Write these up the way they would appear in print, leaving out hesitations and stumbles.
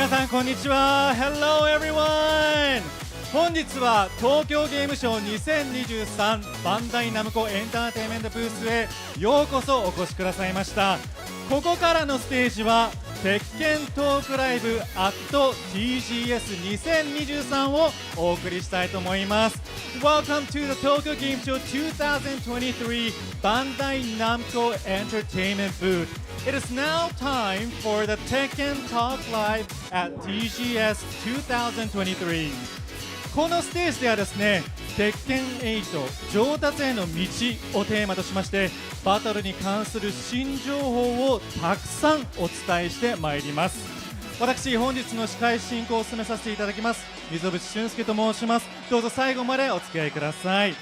皆さんこんにちは。 Hello everyone。 本日は東京ゲームショウ2023バンダイナムコエンターテインメントブースへようこそお越しくださいました。ここからのステージは鉄拳トークライブ at TGS2023 をお送りしたいと思います。 Welcome to the Tokyo Game Show 2023 Bandai Namco Entertainment Booth. It is now time for the Tekken Talk Live at TGS 2023。 このステージではですね、鉄拳8上達への道をテーマとしまして、バトルに関する新情報をたくさんお伝えしてまいります。私本日の司会進行を務めさせていただきます溝渕俊介と申します。どうぞ最後までお付き合いください。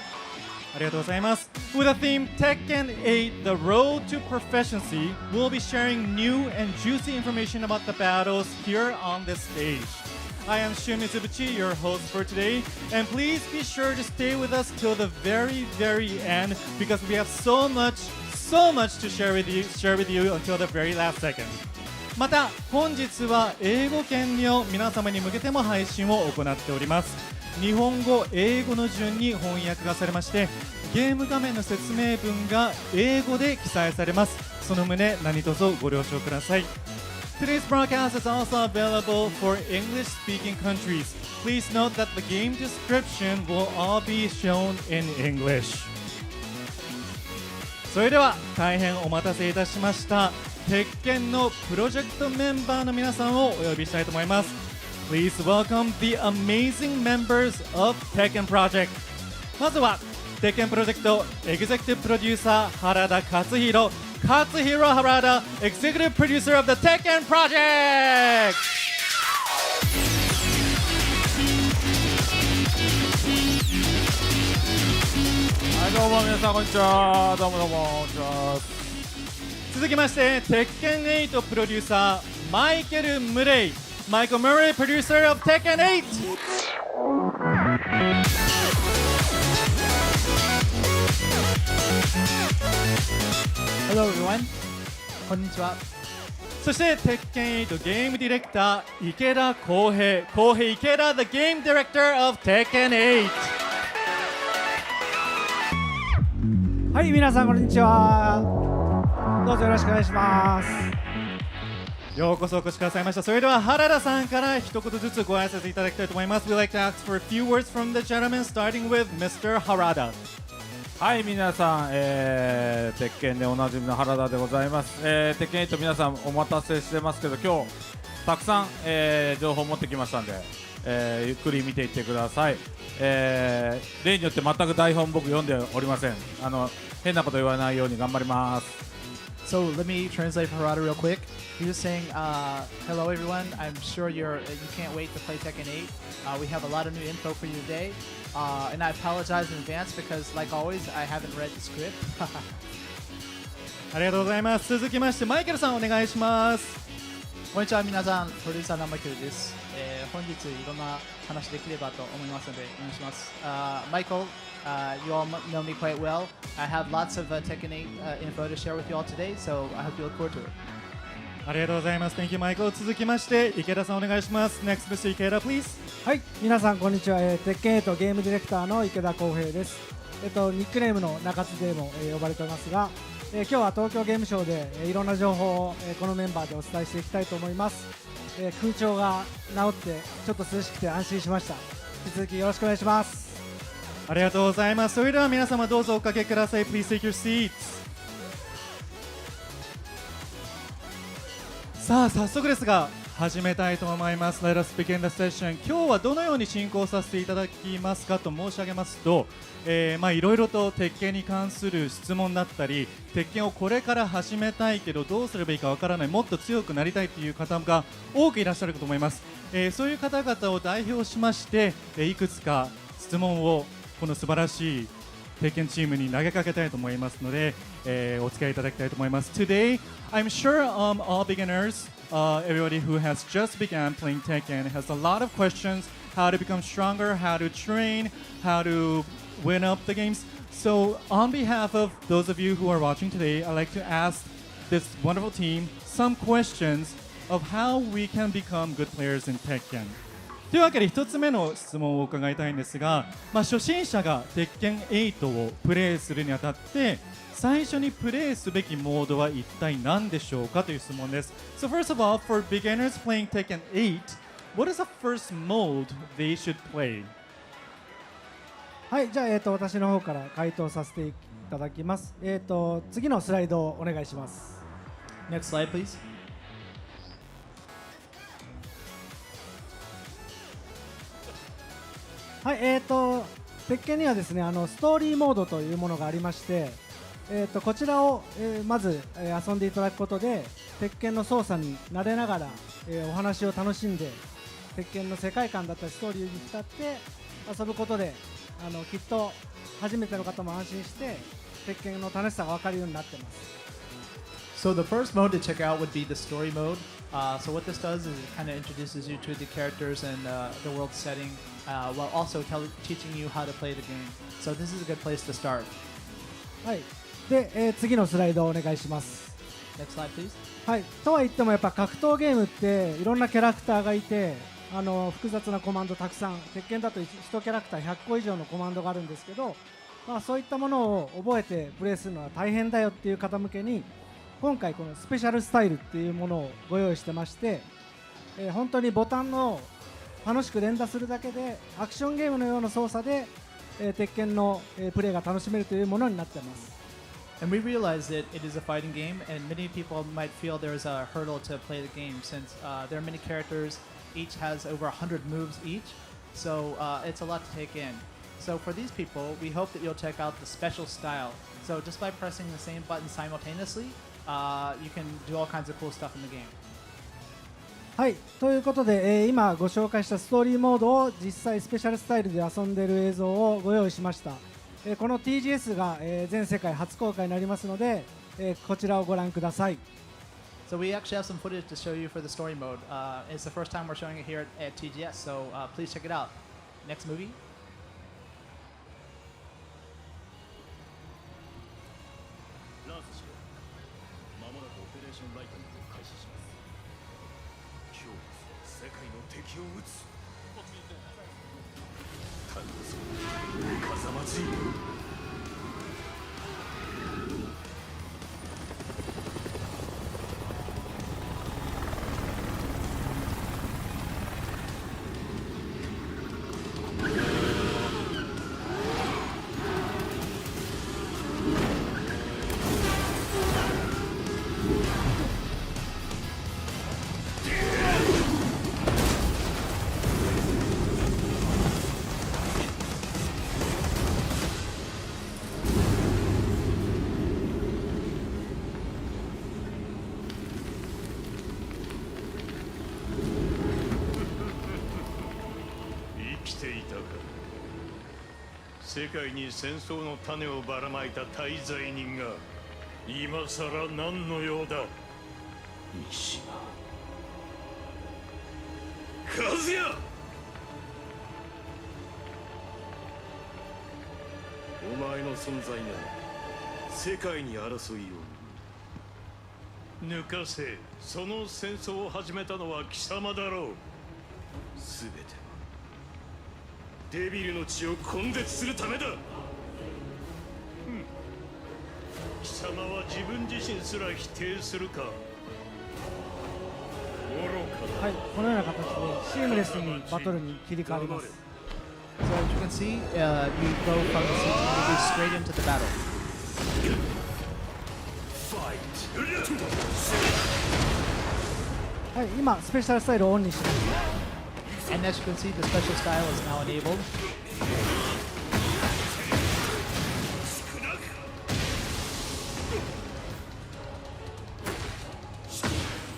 ありがとうございます。 With the theme Tekken 8 The Road to Proficiency, we'll be sharing new and juicy information about the battles here on this stage. I am Shun Mizubuchi, your host for today, and please be sure to stay with us till the very end because we have so much to share with you until the very last second. また本日は英語圏の皆様に向けても配信を行っております。日本語英語の順に翻訳がされまして、ゲーム画面の説明文が英語で記載されます。その旨何卒ご了承ください。Today's broadcast is also available for English-speaking countries. Please note that the game description will all be shown in English. それでは大変お待たせいたしました。鉄拳のプロジェクトメンバーの皆さんをお呼びしたいと思います。Please welcome the amazing members of Tekken Project. まずは鉄拳プロジェクトエグゼクティブプロデューサー原田勝弘。Katsuhiro Harada, Executive Producer of the Tekken Project! はい、どうも皆さんこんにちは。どうもこんにちは。続きまして鉄拳8プロデューサーマイケル・ムレイ。Michael Murray, Producer of Tekken 8! Hello everyone. こんにちは。そして鉄拳8ゲームディレクター池田浩平。池田 The Game Director of Tekken 8。はい、皆さんこんにちは。どうぞよろしくお願いします。ようこそお越しくださいました。それでは原田さんから一言ずつご挨拶いただきたいと思います。We'd like to ask for a few words from the gentleman, starting with Mr. Harada。はい、皆さん、鉄拳でおなじみの原田でございます。鉄拳8皆さんお待たせしてますけど、今日たくさん、情報を持ってきましたんで、ゆっくり見ていってください。例によって全く台本僕読んでおりません。変なこと言わないように頑張ります。So let me translate for Harada real quick. He was saying, hello everyone. I'm sure you can't wait to play Tekken 8. We have a lot of new info for you today. And I apologize in advance because, like always, I haven't read the script. ありがとうございます。続きましてマイケルさんお願いします。こんにちは皆さん、プロデューサーのマイケルです。本日いろんな話できればと思いますのでお願いします。Michael, you all know me quite well. I have lots of Tekken 8 info to share with you all today, so I hope you look forward to it. ありがとうございます。Thank you, Michael。続きまして池田さんお願いします。Next, Mr. 池田 please。はい、皆さんこんにちは。鉄拳8ゲームディレクターの池田康平です。ニックネームの中津でも、呼ばれておりますが、今日は東京ゲームショウで、いろんな情報を、このメンバーでお伝えしていきたいと思います。空調が治ってちょっと涼しくて安心しました。引き続きよろしくお願いします。ありがとうございます。それでは皆様どうぞおかけください。Please take your seats。さあ早速ですが始めたいと思います。Let us begin the session。 今日はどのように進行させていただきますかと申し上げますと、いろいろと鉄拳に関する質問だったり、鉄拳をこれから始めたいけどどうすればいいかわからない、もっと強くなりたいという方が多くいらっしゃると思います。そういう方々を代表しまして、いくつか質問をこの素晴らしい鉄拳チームに投げかけたいと思いますので、お付き合いいただきたいと思います。Today, I'm sure all beginners, everybody who has just begun playing Tekken has a lot of questions, how to become stronger, how to train, how to win up the games. So on behalf of those of you who are watching today, I'd like to ask this wonderful team some questions of how we can become good players in Tekken. というわけで1つ目の質問を伺いたいんですが、初心者が鉄拳8をプレイするにあたって最初にプレイすべきモードは一体何でしょうかという質問です。So first of all, for beginners playing Tekken 8, what is the first mode they should play? はい、じゃあ、私の方から回答させていただきます。次のスライドをお願いします。Next slide, please. はい、鉄拳にはですね、ストーリーモードというものがありまして、こちらを、まず、遊んでいただくことで鉄拳の操作に慣れながら、お話を楽しんで鉄拳の世界観だったりストーリーに浸って遊ぶことできっと初めての方も安心して鉄拳の楽しさが分かるようになってます。So the first mode to check out would be the story mode. So what this does is it kind of introduces you to the characters and the world setting, while also teaching you how to play the game. So this is a good place to start. はい、で、次のスライドをお願いします。Next slide, please. はい、とは言ってもやっぱ格闘ゲームっていろんなキャラクターがいて複雑なコマンドたくさん、鉄拳だと1キャラクター100個以上のコマンドがあるんですけど、そういったものを覚えてプレイするのは大変だよっていう方向けに今回このスペシャルスタイルっていうものをご用意してまして、本当にボタンを楽しく連打するだけでアクションゲームのような操作で、鉄拳の、プレイが楽しめるというものになっています。And we realize that it is a fighting game, and many people might feel there's a hurdle to play the game since there are many characters, each has over 100 moves each, so it's a lot to take in. So for these people, we hope that you'll check out the special style. So just by pressing the same button simultaneously, you can do all kinds of cool stuff in the game. はい、ということで、今ご紹介したストーリーモードを実際スペシャルスタイルで遊んでいる映像をご用意しました。この TGS が、全世界初公開になりますので、こちらをご覧ください。So we actually have some footage to show you for the story mode. It's the first time we're showing it here at TGS, so please check it out. Next movie. 敵を撃つ。頼むぞ、風待ち。世界に戦争の種をばらまいた大罪人が今さら何の用だ。西島和也、お前の存在が世界に争いを抜かせ。その戦争を始めたのは貴様だろう。全てはデビルの血を根絶するためだ。貴様は自分自身すら否定するか。愚かだ。はい、このような形でシームレスにバトルに切り替わります。So as you can see, you go from the siege movie straight into the battle. はい、今スペシャルスタイルをオンにします。And as you can see, the special style is now enabled.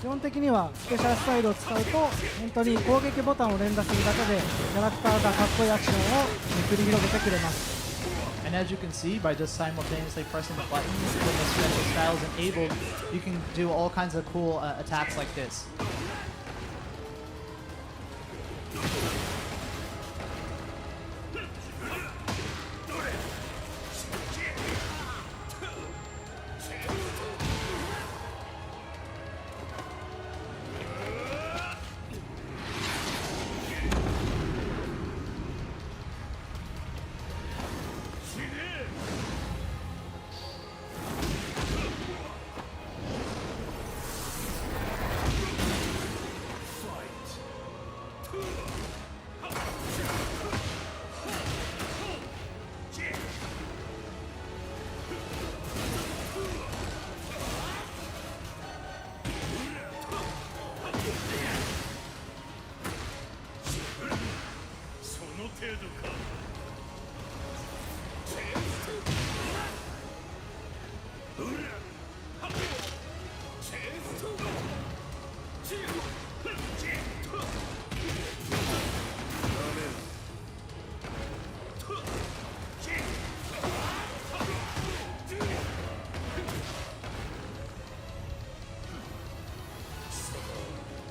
基本的にはスペシャルスタイルを使うと本当に攻撃ボタンを連打するだけでキャラクターがかっこいいアクションを繰り広げてくれます。And as you can see, by just simultaneously pressing the buttons when the special style is enabled, you can do all kinds of cool attacks like this. はい、その程度か。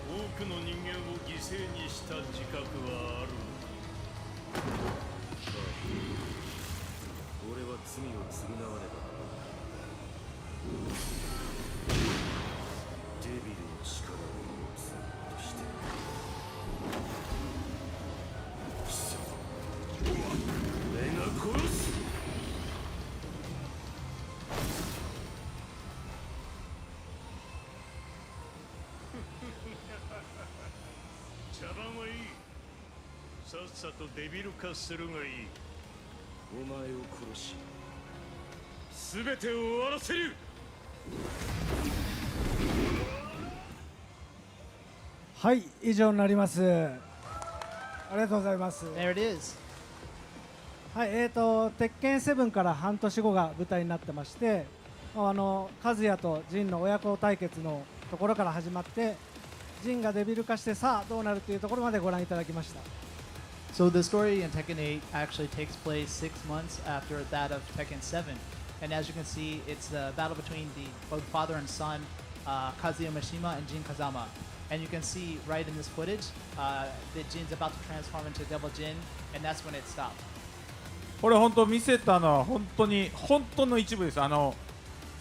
多くの人間を犠牲にした自覚はある。俺は罪を償わねば。デビルの力を持つとして貴様、俺が殺す。茶番はいい。さっさとデビル化するがいい。お前を殺し全てを終わらせる。はい、以上になります。ありがとうございます。 There it is. はい、鉄拳7から半年後が舞台になってまして、和也とジンの親子対決のところから始まって、ジンがデビル化してさあどうなるというところまでご覧いただきました。So the story in Tekken 8 actually takes place 6 months after that of Tekken 7. And as you can see, it's the battle between both father and son, Kazuya Mishima and Jin Kazama. And you can see right in this footage that Jin's about to transform into Devil Jin, and that's when it stopped. これ本当見せたのは本当の一部です。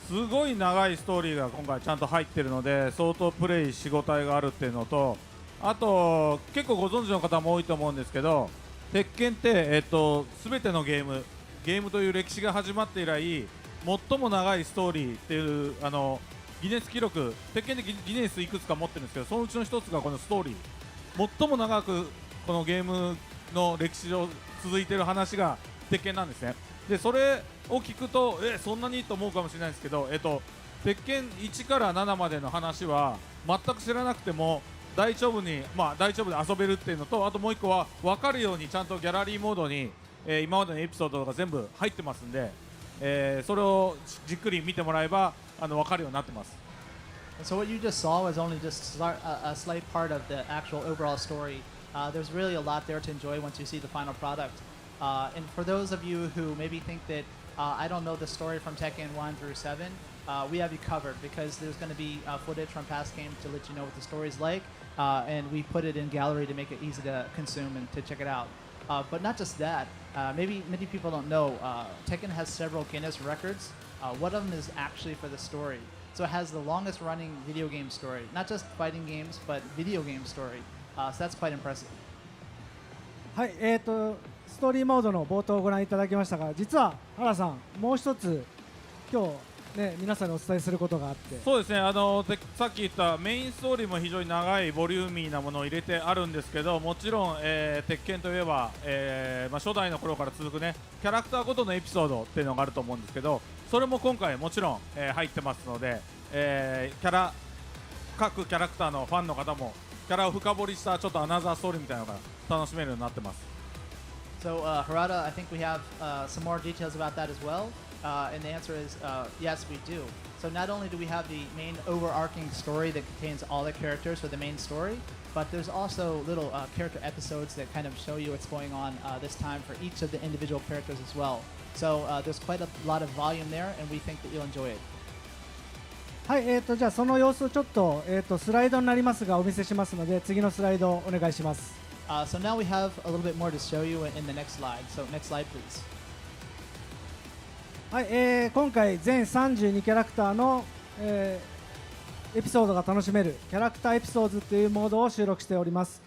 すごい長いストーリーが今回ちゃんと入ってるので、相当プレイしごたえがあるっていうのと、あと結構ご存知の方も多いと思うんですけど、鉄拳って全てのゲームという歴史が始まって以来最も長いストーリーっていうギネス記録、鉄拳でギネスいくつか持ってるんですけど、そのうちの一つがこのストーリー、最も長くこのゲームの歴史上続いている話が鉄拳なんですね。でそれを聞くとそんなにと思うかもしれないですけど、鉄拳1から7までの話は全く知らなくても大丈夫で遊べるっていうのと、あともう1個は分かるようにちゃんとギャラリーモードに、今までのエピソードとか全部入ってますんで、それをじっくり見てもらえば分かるようになってます。 So what you just saw was only just a slight part of the actual overall story. There's really a lot there to enjoy once you see the final product. And for those of you who maybe think that I don't know the story from Tekken 1 through 7, we have you covered because there's going to be footage from past games to let you know what the story is like, and we put it in gallery to make it easy to consume and to check it out. But not just that, maybe many people don't know, Tekken has several Guinness records. One of them is actually for the story. So it has the longest running video game story, not just fighting games, but video game story. So that's quite impressive. はい、ストーリーモードの冒頭をご覧いただきましたが、実は原さん、もう一つ今日ね皆さんにお伝えすることがあって。そうですね、さっき言ったメインストーリーも非常に長いボリューミーなものを入れてあるんですけど、もちろん、鉄拳といえば、初代の頃から続くねキャラクターごとのエピソードっていうのがあると思うんですけど、それも今回もちろん、入ってますので、各キャラクターのファンの方もキャラを深掘りしたちょっとアナザーストーリーみたいなのが楽しめるようになってます。 So Harada, I think we have some more details about that as well. And the answer is yes, we do. So not only do we have the main overarching story that contains all the characters for the main story, but there's also little character episodes that kind of show you what's going on this time for each of the individual characters as well. So there's quite a lot of volume there, and we think that you'll enjoy it. はい、じゃあその様子をちょっと、スライドになりますがお見せしますので、次のスライドをお願いします。So now we have a little bit more to show you in the next slide. So next slide, please. はい、今回全32キャラクターの、エピソードが楽しめるキャラクターエピソードというモードを収録しております。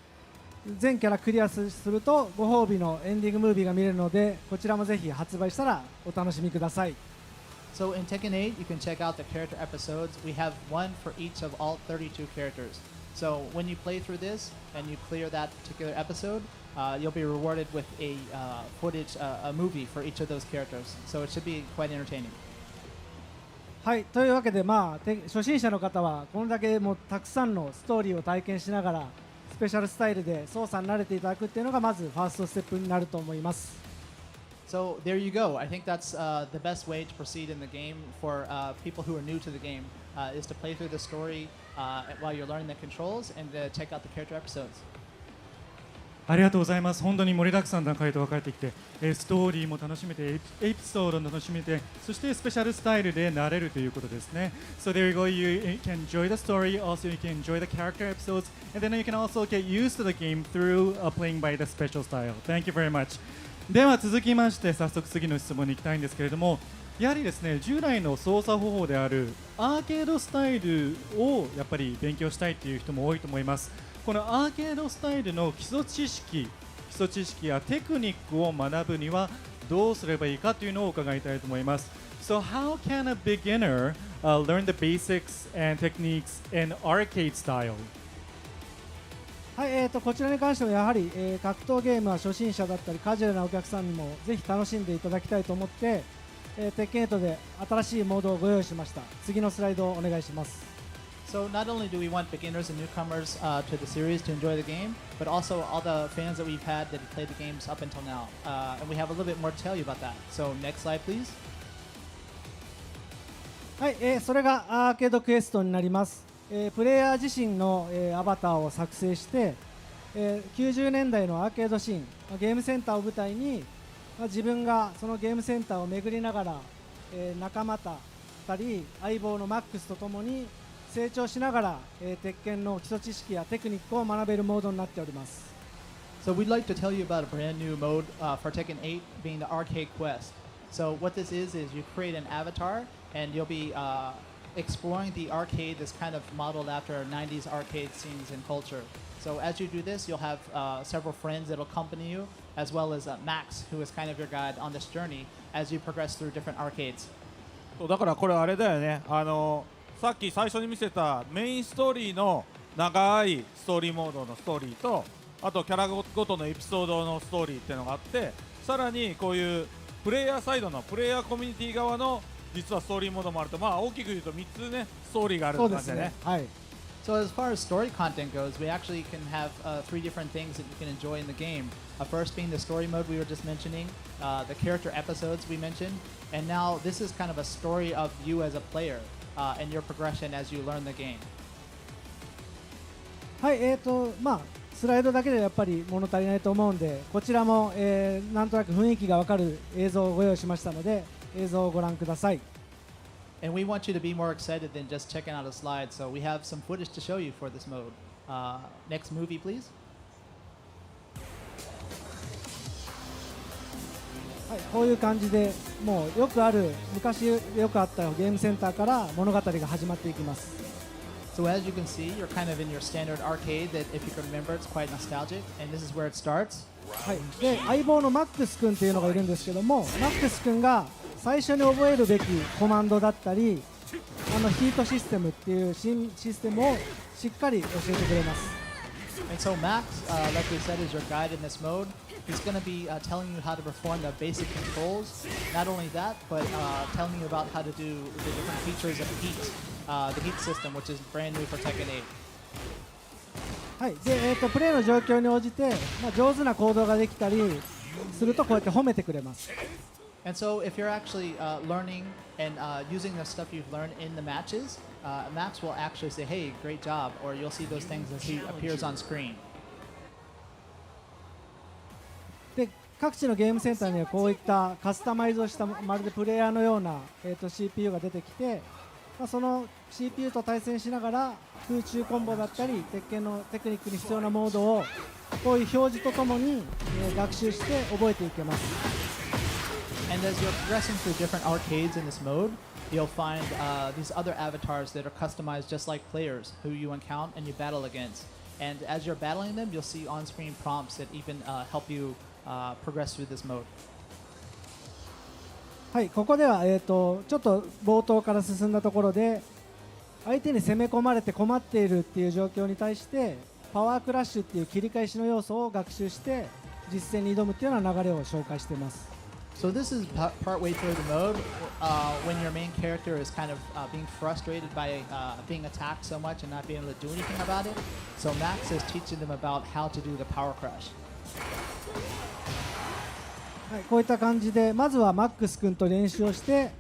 全キャラクリアするとご褒美のエンディングムービーが見れるので、こちらもぜひ発売したらお楽しみください。So in Tekken 8, you can check out the character episodes. We have one for each of all 32 characters. So when you play through this and you clear that particular episode, you'll be rewarded with a footage, a movie for each of those characters. So it should be quite entertaining. はい、というわけで、初心者の方はこれだけもうたくさんのストーリーを体験しながらスペシャルスタイルで操作に慣れていただくっていうのがまずファーストステップになると思います。So there you go. I think that's the best way to proceed in the game for people who are new to the game is to play through the story while you're learning the controls and check out the character episodes. ありがとうございます。本当に盛りだくさんな回答が返ってきて、ストーリーも楽しめて、エピソードも楽しめて、そしてスペシャルスタイルで慣れるということですね。So there you go. You can enjoy the story, also you can enjoy the character episodes, and then you can also get used to the game through playing by the special style. Thank you very much. では続きまして早速次の質問に行きたいんですけれども、やはりですね、従来の操作方法であるアーケードスタイルをやっぱり勉強したいという人も多いと思います。このアーケードスタイルの基礎知識やテクニックを学ぶにはどうすればいいかというのを伺いたいと思います。So how can a beginner learn the basics and techniques in arcade style? はい、こちらに関してはやはり、格闘ゲームは初心者だったりカジュアルなお客さんにもぜひ楽しんでいただきたいと思って、鉄拳8で新しいモードをご用意しました。次のスライドをお願いします。So not only do we want beginners and newcomers to the series to enjoy the game, but also all the fans that we've had that have played the games up until now. And we have a little bit more to tell you about that. So next slide, please. はい、それがアーケードクエストになります。プレイヤー自身の、アバターを作成して、90年代のアーケードシーン、ゲームセンターを舞台に、自分がそのゲームセンターを巡りながら、仲間た2人相棒のマックスとともに成長しながら、鉄拳の基礎知識やテクニックを学べるモードになっております。So we'd like to tell you about a brand new mode for Tekken 8 being the Arcade Quest. So what this is you create an avatar and you'll be exploring the arcade that's kind of modeled after 90s arcade scenes and culture. So as you do this, you'll have several friends that will accompany you, as well as Max, who is kind of your guide on this journey as you progress through different arcades. だからこれあれだよね、さっき最初に見せたメインストーリーの長いストーリーモードのストーリーと、あとキャラごとのエピソードのストーリーっていうのがあって、さらにこういうプレイヤーサイドのプレイヤーコミュニティ側の実はストーリーモードもあると、大きく言うと3つねストーリーがあるって感じでね。はい。So as far as story content goes, we actually can have 3 different things that you can enjoy in the game. First being the story mode we were just mentioning, the character episodes we mentioned, and now this is kind of a story of you as a player and your progression as you learn the game. はい、スライドだけでやっぱり物足りないと思うんで、こちらも、なんとなく雰囲気がわかる映像をご用意しましたので、映像をご覧ください。And we want you to be more excited than just checking out a slide, so we have some footage to show you for this mode. Next movie, please. はい、こういう感じでもうよくある昔よくあったゲームセンターから物語が始まっていきます。So as you can see, you're kind of in your standard arcade that, if you can remember, it's quite nostalgic, and this is where it starts. はい、で相棒のマックス君っていうのがいるんですけども、マックス君が最初に覚えるべきコマンドだったり、ヒートシステムっていう新システムをしっかり教えてくれます。And so Max, like we said, is your guide in this mode. He's going to be telling you how to perform the basic controls. Not only that, but telling you about how to do the different features of the heat system, which is brand new for Tekken 8. はい、でプレイの状況に応じて、上手な行動ができたりするとこうやって褒めてくれます。And so if you're actually learning and using the stuff you've learned in the matches, Max will actually say, hey, great job, or you'll see those things as he appears on screen. で各地のゲームセンターにはこういったカスタマイズをしたまるでプレイヤーのような、CPU が出てきて、その CPU と対戦しながら空中コンボだったり鉄拳のテクニックに必要なモードをこういう表示とともに、学習して覚えていけます。And as you're progressing through different arcades in this mode, you'll find these other avatars that are customized just like players who you encounter and you battle against. And as you're battling them, you'll see on-screen prompts that even help you progress through this mode. はい、ここでは、ちょっと冒頭から進んだところで、相手に攻め込まれて困っているっていう状況に対してパワークラッシュっていう切り返しの要素を学習して実戦に挑むっていうような流れを紹介しています。So this is part way through the mode when your main character is kind of being frustrated by being attacked so much and not being able to do anything about it. So Max is teaching them about how to do the power crush. はい、こういった感じでまずはマックス君と練習をして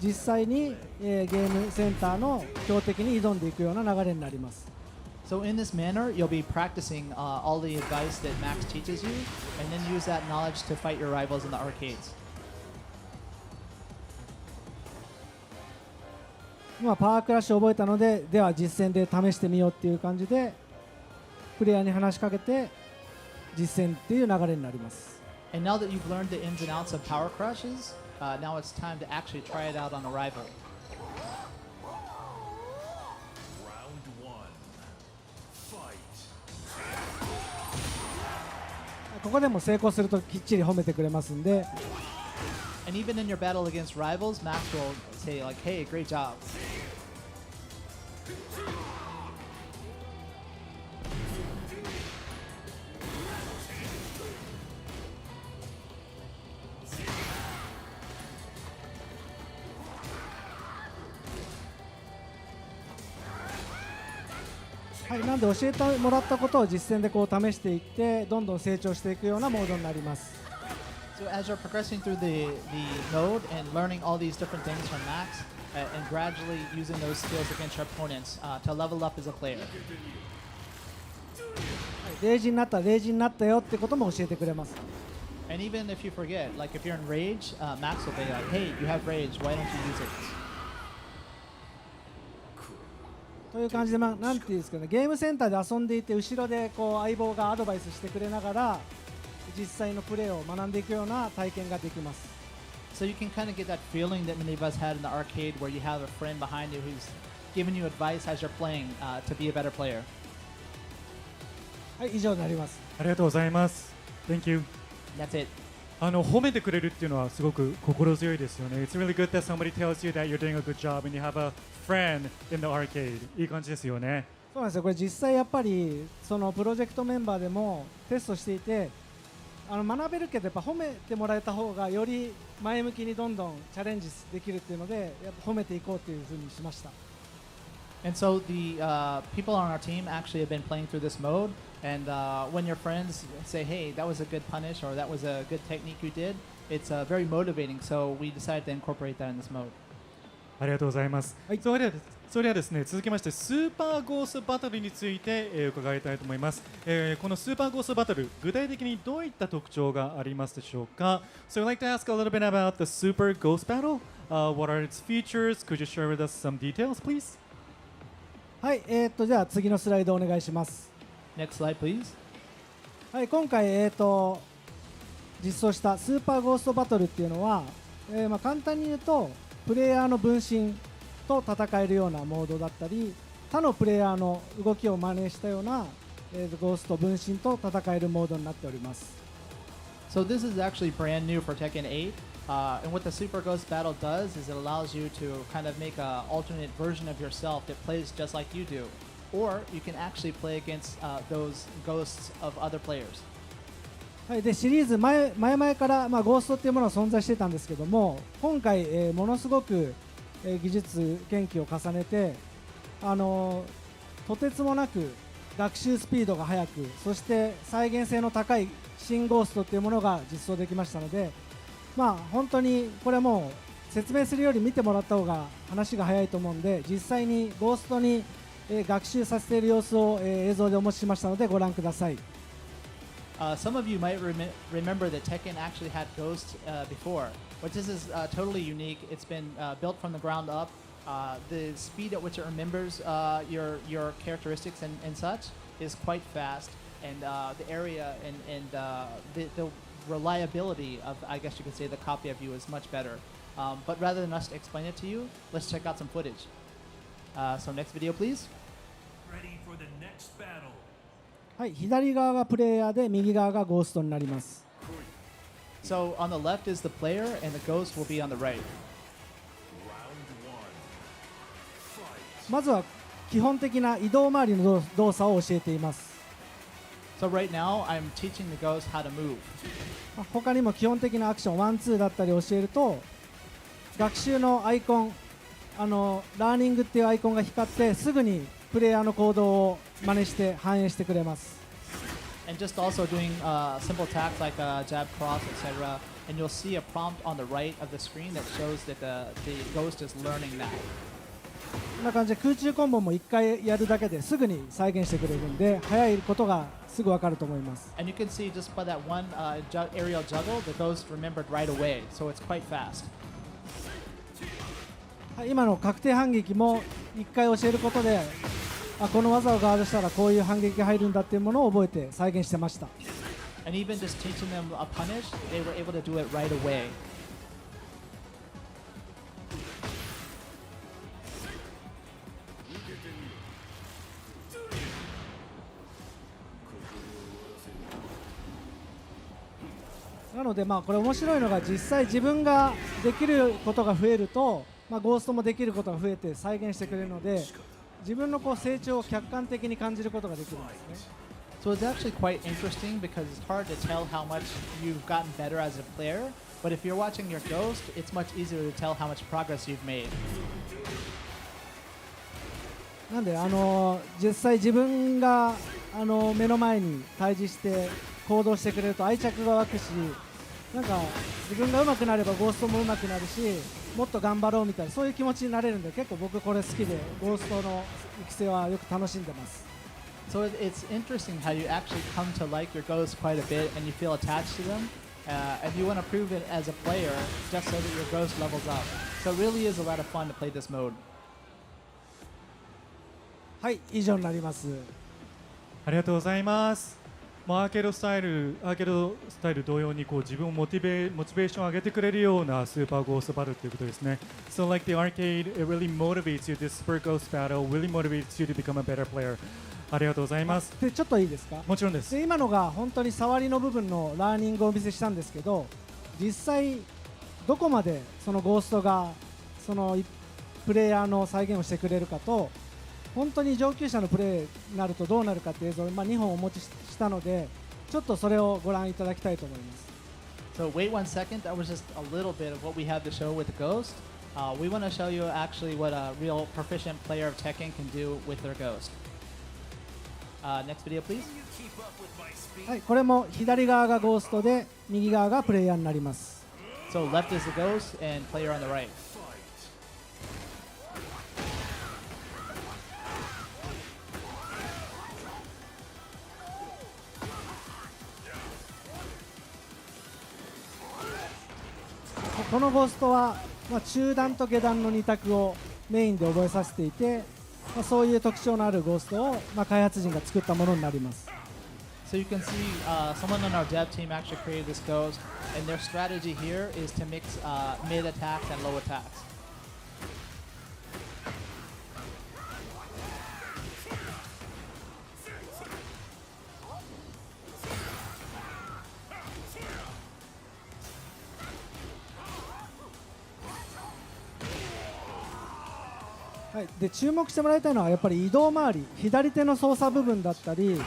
実際に、ゲームセンターの強敵に挑んでいくような流れになります。So in this manner, you'll be practicing all the advice that Max teaches you, and then use that knowledge to fight your rivals in the arcades. 今パワークラッシュを覚えたので、では実戦で試してみようっていう感じでプレイヤーに話しかけて実践っていう流れになります。And now that you've learned the ins and outs of power crushes, now it's time to actually try it out on a rival. Round 1. Fight. ここでも成功するときっちり褒めてくれますんで、 And even in your battle against rivals, Max will say like, "Hey, great job." はい、なんで教えてもらったことを実戦でこう試していってどんどん成長していくようなモードになります。 So as you're progressing through the mode and learning all these different things from Max, and gradually using those skills against your opponents to level up as a player. 0時になったよってことも教えてくれます。 And even if you forget, like if you're in rage, Max will be like, "Hey, you have rage. Why don't you use it?" という感じで、なんていうんですかね、ゲームセンターで遊んでいて後ろでこう相棒がアドバイスしてくれながら実際のプレーを学んでいくような体験ができます。 So you can kind of get that feeling that many of us had in the arcade, where you have a friend behind you who's giving you advice as you're playing to be a better player. はい、以上になります。ありがとうございます。Thank you. That's it. 褒めてくれるっていうのはすごく心強いですよね。It's really good that somebody tells you that you're doing a good job and you have a friend in the arcade. いい感じですよね。そうなんですよ。これ実際やっぱりそのプロジェクトメンバーでもテストしていて、学べるけどやっぱ褒めてもらえた方がより前向きにどんどんチャレンジできるっていうので、やっぱ褒めていこうというふうにしました。 And so the people on our team actually have been playing through this mode, and when your friends say, "Hey, that was a good punish," or "That was a good technique you did," it's very motivating. So we decided to incorporate that in this mode. ありがとうございます。はい、それではですね、続きましてスーパーゴーストバトルについて、伺いたいと思います。このスーパーゴーストバトル、具体的にどういった特徴がありますでしょうか。So I'd like to ask a little bit about the Super Ghost Battle. What are its features? Could you share with us some details, please? はい、じゃあ次のスライドお願いします。 Next slide, please. はい、今回実装したスーパーゴーストバトルっていうのは、簡単に言うとプレイヤーの分身と戦えるようなモードだったり、他のプレイヤーの動きを真似したような、ゴースト分身と戦えるモードになっております。 So this is actually brand new for Tekken 8. And what the Super Ghost Battle does is it allows you to kind of make an alternate version of yourself that plays just like you do. Or you can actually play against those ghosts of other players. はい、でシリーズ前々から、ゴーストっていうものは存在してたんですけども、今回、ものすごく、技術研究を重ねて、とてつもなく学習スピードが速く、そして再現性の高い新ゴーストっていうものが実装できましたので、本当にこれはもう説明するより見てもらった方が話が早いと思うんで、実際にゴーストに、学習させている様子を、映像でお持ちしましたのでご覧ください。Some of you might remember that Tekken actually had ghosts before, but this is totally unique. It's been built from the ground up. The speed at which it remembers your characteristics and such is quite fast, and the area and the reliability of, I guess you could say, the copy of you is much better. But rather than us to explain it to you, let's check out some footage. So next video, please. Ready for the next battle. はい、左側がプレイヤーで右側がゴーストになります。 So on the left is the player, and the ghost will be on the right. Round 1. Fight. まずは基本的な移動回りの動作を教えています。 So right now, I'm teaching the ghost how to move. 他にも基本的なアクションワンツーだったり教えると、学習のアイコン、ラーニングっていうアイコンが光ってすぐにプレイヤーの行動を真似して反映してくれます。 And just also doing simple attacks like jab, cross, etc. And you'll see a prompt on the right of the screen that shows that the ghost is learning that. こんな感じで空中コンボも1回やるだけですぐに再現してくれるんで、早いことがすぐ分かると思います。 And you can see just by that one aerial juggle, the ghost remembered right away. So it's quite fast. 今の確定反撃も1回教えることで、この技をガードしたらこういう反撃が入るんだっていうものを覚えて再現してました。 And even just teaching them a punish, they were able to do it right away. なのでこれ面白いのが、実際自分ができることが増えると、ゴーストもできることが増えて再現してくれるので、自分の成長を客観的に感じることができるんですね。 So it's actually quite interesting because it's hard to tell how much you've gotten better as a player. But if you're watching your ghost, it's much easier to tell how much progress you've made. なんで実際自分が目の前に対峙して行動してくれると愛着が湧くし、なんか自分が上手くなればゴーストも上手くなるし、もっと頑張ろうみたいなそういう気持ちになれるんで、結構僕これ好きでゴーストの育成はよく楽しんでます。 So it's interesting how you actually come to like your ghosts quite a bit and you feel attached to them. And you want to prove it as a player just so that your ghost levels up. So it really is a lot of fun to play this mode. はい、以上になります。ありがとうございます。アーケードスタイル同様に自分をモチベーションを上げてくれるようなスーパーゴーストバトルということですね。So like the arcade, it really motivates you. This super ghost battle really motivates you to become a better player. ありがとうございます。でちょっといいですか？もちろんです。で今のが本当に触りの部分のラーニングをお見せしたんですけど、実際どこまでそのゴーストがそのプレイヤーの再現をしてくれるかと、本当に上級者のプレイになるとどうなるかっていう映像を2本お持ちしたので、ちょっとそれをご覧いただきたいと思います。 So wait one second. That was just a little bit of what we have to show with the ghost. We want to show you actually what a real proficient player of Tekken can do with their ghost. Next video, please. はい、これも左側がゴーストで右側がプレイヤーになります。 So left is the ghost and player on the right. このゴーストは、中段と下段の2択をメインで覚えさせていて、そういう特徴のあるゴーストを、開発陣が作ったものになります。 So you can see someone on our dev team actually created this ghost, and their strategy here is to mix mid attacks and low attacks. はい、で注目してもらいたいのはやっぱり移動回り、左手の操作部分だったり、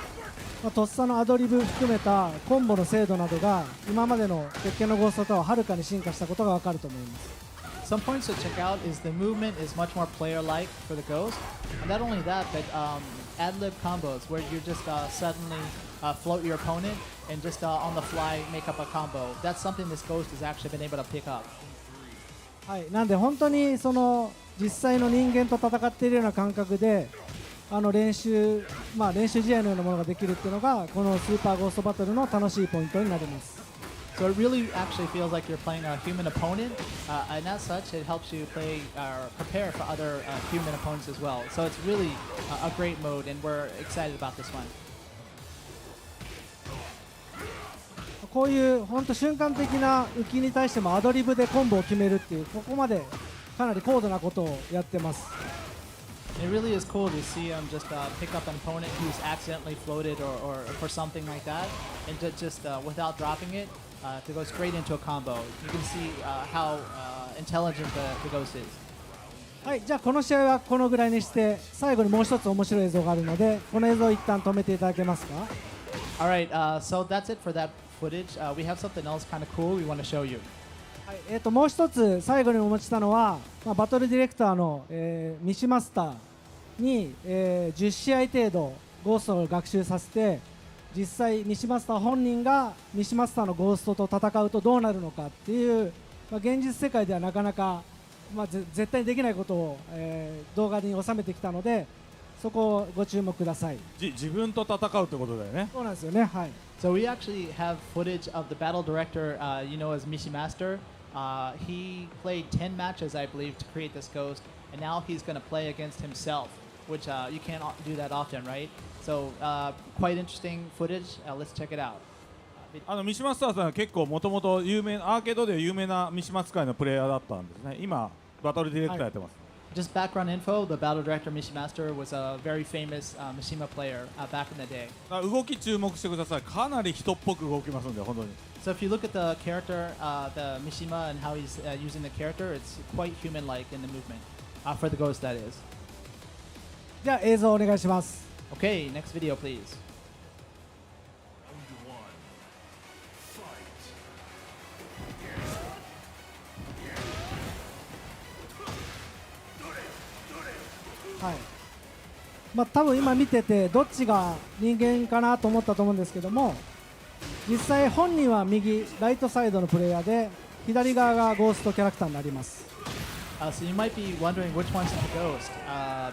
とっさのアドリブ含めたコンボの精度などが今までの鉄拳のゴーストとははるかに進化したことがわかると思います。 Some points to check out is the movement is much more player-like for the ghost, and not only that, but ad-lib combos where you just suddenly float your opponent and just on the fly make up a combo. That's something this ghost has actually been able to pick up. はい、なんで本当にその実際の人間と戦っているような感覚で練習試合のようなものができるっていうのがこのスーパーゴーストバトルの楽しいポイントになります。 So it really actually feels like you're playing a human opponent, and as such, it helps you play prepare for other human opponents as well. So it's really a great mode, and we're excited about this one. こういう本当瞬間的な浮きに対してもアドリブでコンボを決めるっていう、ここまでかなり高度なことをやってます。 It really is cool to see him just pick up an opponent who's accidentally floated or for something like that, and just without dropping it, to go straight into a combo. You can see how intelligent the ghost is. はい、じゃあこの試合はこのぐらいにして最後にもう一つ面白い映像があるのでこの映像を一旦止めていただけますか。 Alright, so that's it for that footage. We have something else kind of cool we want to show you. はい、もう一つ最後にお持ちしたのは、バトルディレクターの、ミシマスターに、10試合程度ゴーストを学習させて実際ミシマスター本人がミシマスターのゴーストと戦うとどうなるのかっていう、現実世界ではなかなか、絶対にできないことを、動画に収めてきたのでそこをご注目ください。自分と戦うってことだよね。そうなんですよね。はい。So we actually have footage of the battle director, you know, as Mishimaster. He played 10 matches, I believe, to create this ghost, and now he's going to play against himself, which you can't do that often, right? So quite interesting footage. Let's check it out. ミシマスターさんは結構もともと有名アーケードで有名なミシマ使いのプレイヤーだったんですね。今バトルディレクターやってます。Just background info: the battle director Mishimaster was a very famous Mishima player back in the day. 動き注目してください。かなり人っぽく動きますんで本当に。So if you look at the character, the Mishima and how he's using the character, it's quite human-like in the movement. For the ghost, that is. じゃあ映像お願いします。 Okay, next video, please. Round one. Fight. はい。多分今見ててどっちが人間かなと思ったと思うんですけども、実際本人は右ライトサイドのプレイヤーで左側がゴーストキャラクターになります。So you might be wondering which one's the ghost.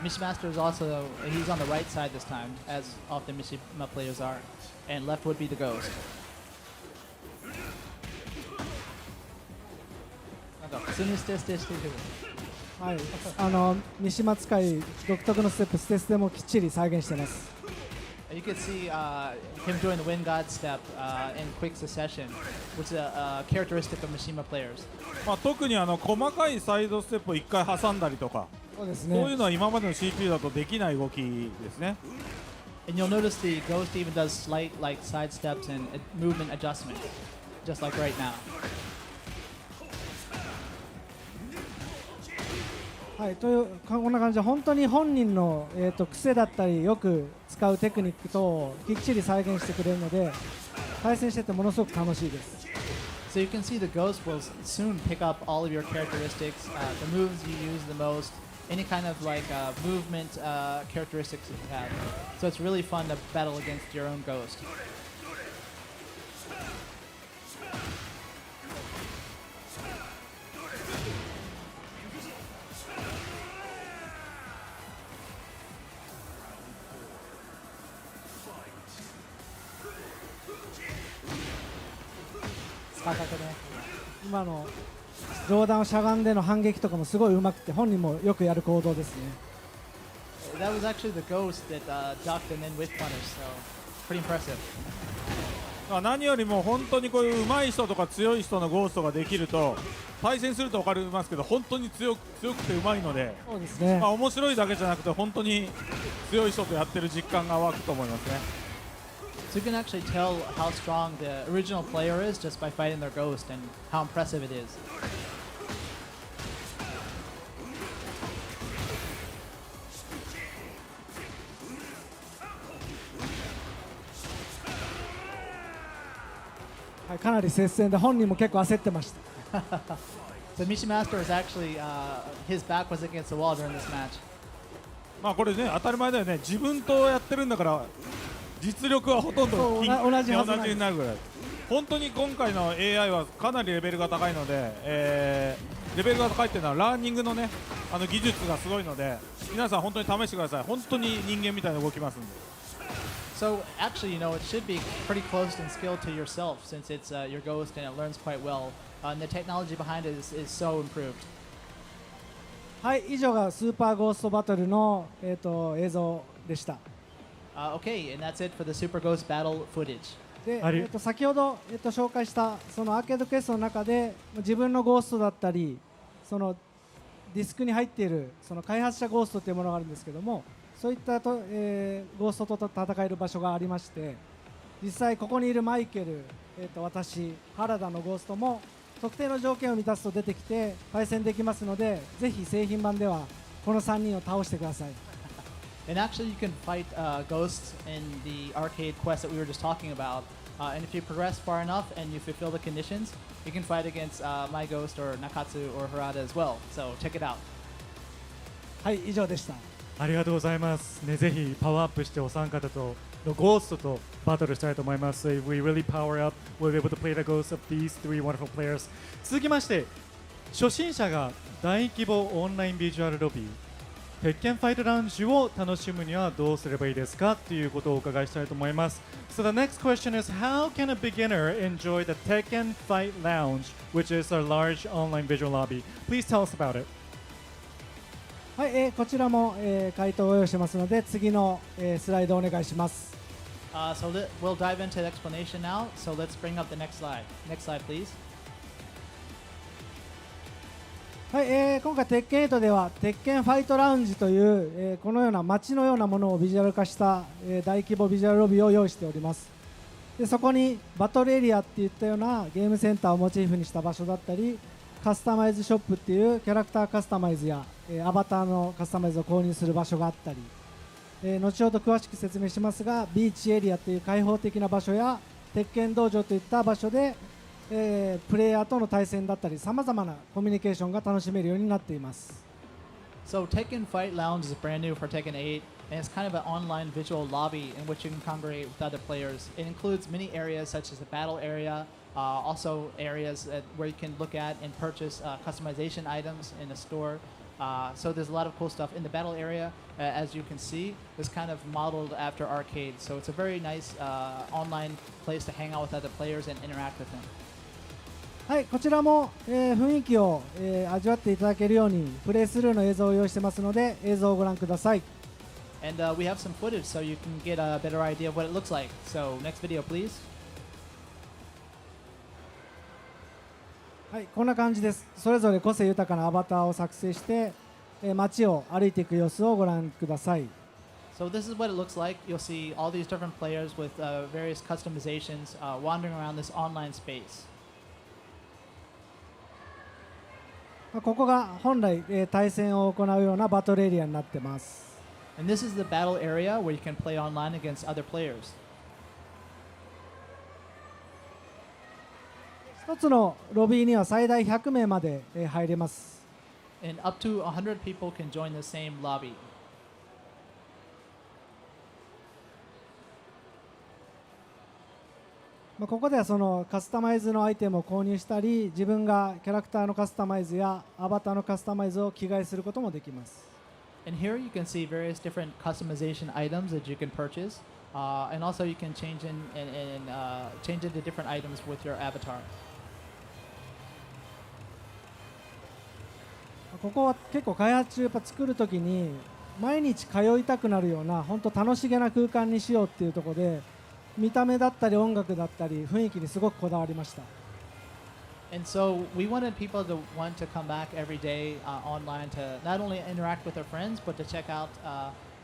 Mishimaster is also, he's on the right side this time, as often Mishima players are, and left would be the ghost. なんか普通にステしてる。はい。三島使い独特のステップステステもきっちり再現してます。You can see him doing the Wind God step in quick succession, which is a characteristic of Mishima players. 特に細かいサイドステップを1回挟んだりとか、そうですね。そういうのは今までの CPU だとできない動きですね。And you'll notice the ghost even does slight like side steps and movement adjustment, just like right now. はい、というこんな感じで本当に本人の、癖だったりよく使うテクニック等をきっちり再現してくれるので対戦しててものすごく楽しいです。 So you can see the ghost will soon pick up all of your characteristics, the moves you use the most, any kind of like movement characteristics that you have. So it's really fun to battle against your own ghost. 今の上段をしゃがんでの反撃とかもすごい上手くて本人もよくやる行動ですね。 That was actually the ghost that ducked and then whip punished, so pretty impressive. 何よりも本当にこういう上手い人とか強い人のゴーストができると対戦すると分かりますけど本当に強くて上手いので、そうですね。面白いだけじゃなくて本当に強い人とやってる実感が湧くと思いますね。 So you can actually tell how strong the original player is just by fighting their ghost and how impressive it is. はい、かなり接戦で本人も結構焦ってました。So Mishimaster is actually his back was against the wall during this match. これね当たり前だよね。自分とやってるんだから実力はほとんどそう同じはずなんです同じになるぐらい。本当に今回の AI はかなりレベルが高いので、レベルが高いっていうのはラーニングのね技術がすごいので皆さん本当に試してください。本当に人間みたいに動きますんで。 So actually, you know, it should be pretty close in skill to yourself since it's your ghost and it learns quite well. And the technology behind it is so improved. はい、以上がスーパーゴーストバトルの、映像でした。Okay, and that's it for the Super Ghost battle footage. で、先ほど、紹介したそのアーケードクエストの中で自分のゴーストだったりそのディスクに入っているその開発者ゴーストというものがあるんですけどもそういったゴーストと戦える場所がありまして実際ここにいるマイケル、私原田のゴーストも特定の条件を満たすと出てきて対戦できますのでぜひ製品版ではこの3人を倒してください。 And actually, you can fight ghosts in the arcade quest that we were just talking about. And if you progress far enough and you fulfill the conditions, you can fight against my ghost or Nakatsu or Harada as well. So check it out. はい、以上でした。ありがとうございますね。ぜひパワーアップしてお三方とのゴーストとバトルしたいと思います。If we really power up, we'll be able to play the ghosts of these three wonderful players. 続きまして初心者が大規模オンラインビジュアルロビー鉄拳ファイトラウンジを楽しむにはどうすればいいですかということをお伺いしたいと思います。So the next question is, how can a beginner enjoy the Tekken Fight Lounge, which is a large online visual lobby? Please tell us about it. はい、こちらも、回答を用意してますので次の、スライドお願いします。So we'll dive into the explanation now. So let's bring up the next slide. Next slide, please. はい、今回鉄拳8では鉄拳ファイトラウンジという、このような街のようなものをビジュアル化した、大規模ビジュアルロビーを用意しております。でそこにバトルエリアっていったようなゲームセンターをモチーフにした場所だったりカスタマイズショップっていうキャラクターカスタマイズや、アバターのカスタマイズを購入する場所があったり、後ほど詳しく説明しますがビーチエリアっていう開放的な場所や鉄拳道場といった場所でプレイヤーとの対戦だったりさまざまなコミュニケーションが楽しめるようになっています。 So Tekken Fight Lounge is brand new for Tekken 8, and it's kind of an online visual lobby in which you can congregate with other players. It includes many areas such as the battle area, also areas where you can look at and purchase customization items in the store. So there's a lot of cool stuff in the battle area. As you can see, it's kind of modeled after arcade. So it's a very nice online place to hang out with other players and interact with them. はい、こちらも、雰囲気を、味わっていただけるようにプレイスルーの映像を用意してますので映像をご覧ください。 And we have some footage so you can get a better idea of what it looks like. So next video, please. はい、こんな感じです。それぞれ個性豊かなアバターを作成して、街を歩いていく様子をご覧ください。 So this is what it looks like. You'll see all these different players with various customizations wandering around this online space. ここが本来、対戦を行うようなバトルエリアになっています。 And this is the battle area where you can play online against other players. 一つのロビーには最大100名まで、入れます。 And up to 100 people can join the same lobby. ここではそのカスタマイズのアイテムを購入したり自分がキャラクターのカスタマイズやアバターのカスタマイズを着替えすることもできます。 And here you can see various different customization items that you can purchase. And also you can change change into different items with your avatar. ここは結構開発中やっぱ作るときに毎日通いたくなるような本当楽しげな空間にしようっていうところで見た目だったり音楽だったり雰囲気にすごくこだわりました。 And so we wanted people to want to come back every day online to not only interact with their friends, but to check out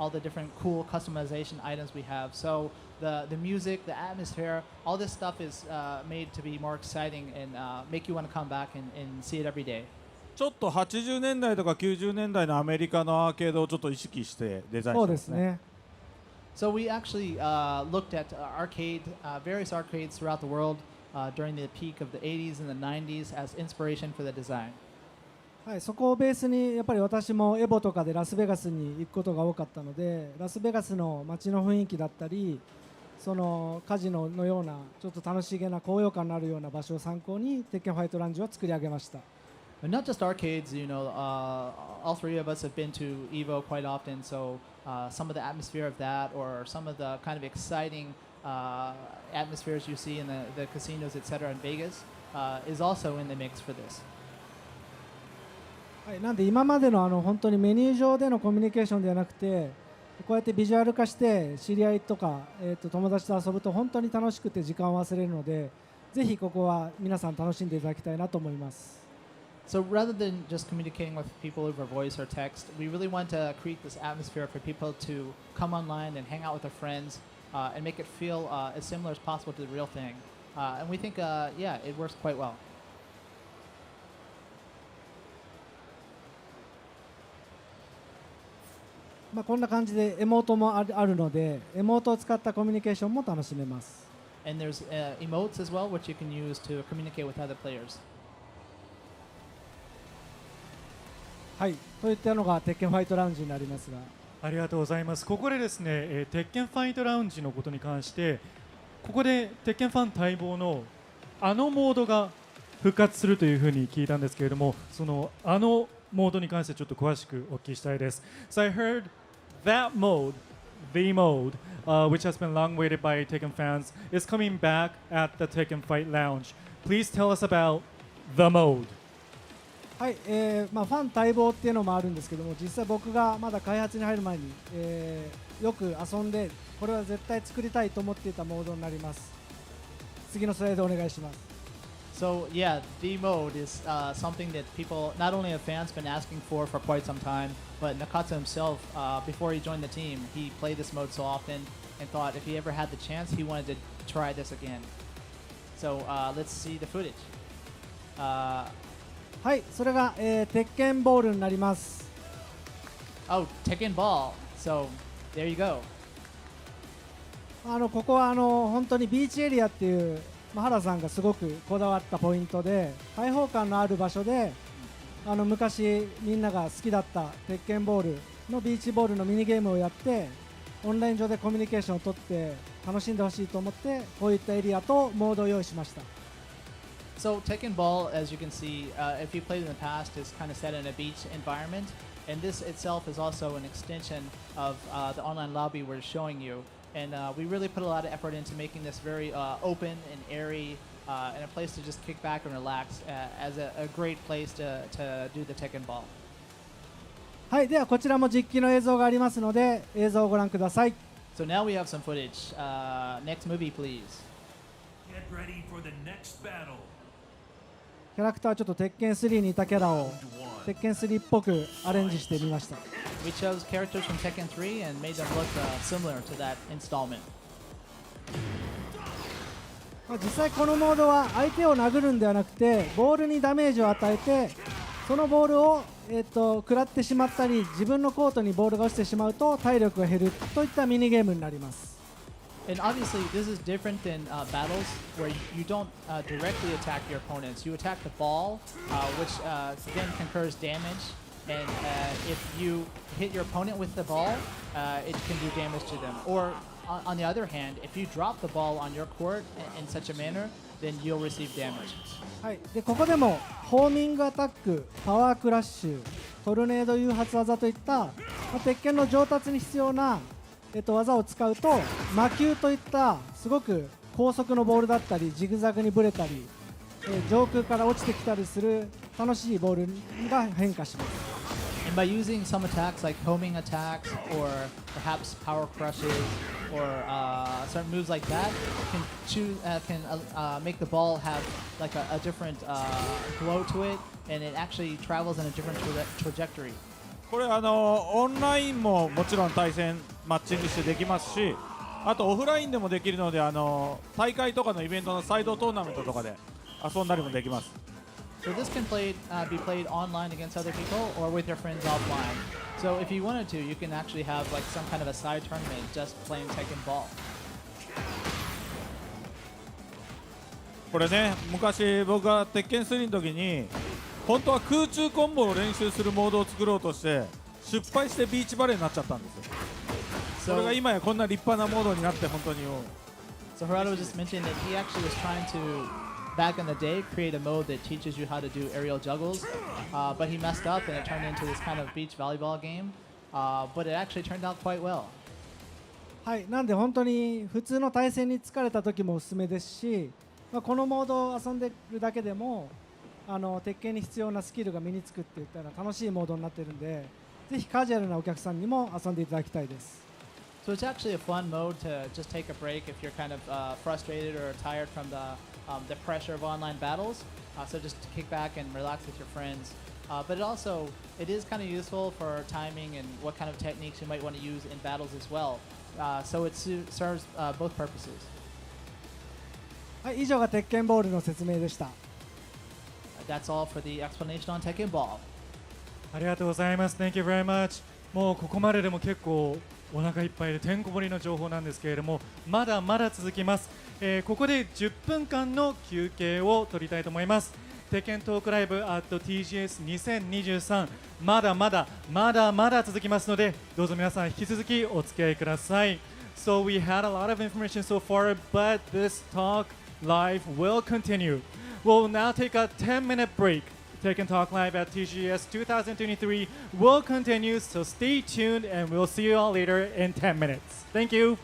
all the different cool customization items we have. So the music, the atmosphere, all this stuff is made to be more exciting and make you want to come back and see it every day. ちょっと80年代とか90年代のアメリカのアーケードをちょっと意識してデザインしてますね。So we actually looked at various arcades throughout the world during the peak of the 80s and the 90s as inspiration for the design. はい、そこをベースにやっぱり私もエボとかでラスベガスに行くことが多かったのでラスベガスの街の雰囲気だったりそのカジノのようなちょっと楽しげな高揚感のあるような場所を参考に鉄拳ファイトラウンジを作り上げました。 And not just arcades, all three of us have been to Evo quite often, so some of the atmosphere of that or some of the kind of exciting atmospheres you see in the casinos, etc. in Vegas is also in the mix for this. はい、なんで今までの本当にメニュー上でのコミュニケーションではなくてこうやってビジュアル化して知り合いとか、友達と遊ぶと本当に楽しくて時間を忘れるのでぜひここは皆さん楽しんでいただきたいなと思います。 So rather than just communicating with people over voice or text, we really want to create this atmosphere for people to come online and hang out with their friends and make it feel as similar as possible to the real thing. And we think, yeah, it works quite well. こんな感じでエモートもあるので、エモートを使ったコミュニケーションも楽しめます。And there's emotes as well, which you can use to communicate with other players. はい、といったのが鉄拳ファイトラウンジになりますが。ありがとうございます。ここでですね、鉄拳ファイトラウンジのことに関して、ここで鉄拳ファン待望のあのモードが復活するというふうに聞いたんですけれども、そのあのモードに関してちょっと詳しくお聞きしたいです。So I heard that mode, the mode, which has been long waited by Tekken fans, is coming back at the Tekken Fight Lounge. Please tell us about the mode. はい、ファン待望っていうのもあるんですけども、実際僕がまだ開発に入る前に、よく遊んで、これは絶対作りたいと思っていたモードになります。次のスライドお願いします。So yeah, the mode is something that people, not only have fans, been asking for quite some time, but Nakata himself, before he joined the team, he played this mode so often and thought if he ever had the chance, he wanted to try this again. So let's see the footage. はい、それが、鉄拳ボールになります。Oh, Tekken ball. So there you go. ここは本当にビーチエリアっていう原さんがすごくこだわったポイントで、開放感のある場所で昔みんなが好きだった鉄拳ボールのビーチボールのミニゲームをやって、オンライン上でコミュニケーションをとって楽しんでほしいと思って、こういったエリアとモードを用意しました。So Tekken Ball, as you can see, if you played in the past, is kind of set in a beach environment, and this itself is also an extension of the online lobby we're showing you. And we really put a lot of effort into making this very open and airy, and a place to just kick back and relax, as a great place to do the Tekken Ball. はい、ではこちらも実機の映像がありますので、映像をご覧ください。So now we have some footage. Next movie, please. Get ready for the next battle. キャラクターはちょっと鉄拳3にいたキャラを鉄拳3っぽくアレンジしてみました。We chose characters from Tekken 3 and made them look similar to that installment. 実際このモードは相手を殴るんではなくて、ボールにダメージを与えて、そのボールを、食らってしまったり、自分のコートにボールが落ちてしまうと体力が減るといったミニゲームになります。And obviously, this is different than battles where you don't directly attack your opponents. You attack the ball, which then concurs damage. And if you hit your opponent with the ball, it can do damage to them. Or on the other hand, if you drop the ball on your court in such a manner, then you'll receive damage. はい、でここでもホーミングアタック、パワークラッシュ、トルネード誘発技といった、鉄拳の上達に必要な技を使うと魔球といったすごく高速のボールだったりジグザグにブレたり、上空から落ちてきたりする楽しいボールが変化します。And by using some attacks like homing attacks or perhaps power crushes or certain moves like that, can make the ball have like a different glow to it, and it actually travels in a different trajectory. これオンラインももちろん対戦マッチングしてできますし、あとオフラインでもできるので大会とかのイベントのサイドトーナメントとかで遊んだりもできます。So this can be played online against other people or with your friends offline. So if you wanted to, you can actually have like some kind of a side tournament just playing Tekken Ball. これね、昔僕が鉄拳3の時に本当は空中コンボを練習するモードを作ろうとして失敗してビーチバレーになっちゃったんですよ。それが今やこんな立派なモードになって本当に。So Harada was just mentioning that he actually was trying to, back in the day, create a mode that teaches you how to do aerial juggles, but he messed up and it turned into this kind of beach volleyball game, but it actually turned out quite well. はい、なんで本当に普通の対戦に疲れた時もおすすめですし、このモードを遊んでるだけでも鉄拳に必要なスキルが身につくっていったら楽しいモードになってるんで、ぜひカジュアルなお客さんにも遊んでいただきたいです。So it's actually a fun mode to just take a break if you're kind of frustrated or tired from the pressure of online battles. So just to kick back and relax with your friends. But it is kind of useful for timing and what kind of techniques you might want to use in battles as well. So it serves both purposes. はい、以上が鉄拳ボールの説明でした。That's all for the explanation on Tekken Ball. ありがとうございます。Thank you very much. もうここまででも結構お腹いっぱいでてんこ盛りの情報なんですけれども、まだまだ続きます。ここで10分間の休憩を取りたいと思います。テケントークライブ at TGS2023 まだまだ続きますので、どうぞ皆さん引き続きお付き合いください。So we had a lot of information so far, but this talk live will continue. We'll now take a 10-minute break. Tekken Talk Live at TGS 2023 will continue, so stay tuned and we'll see you all later in 10 minutes. Thank you.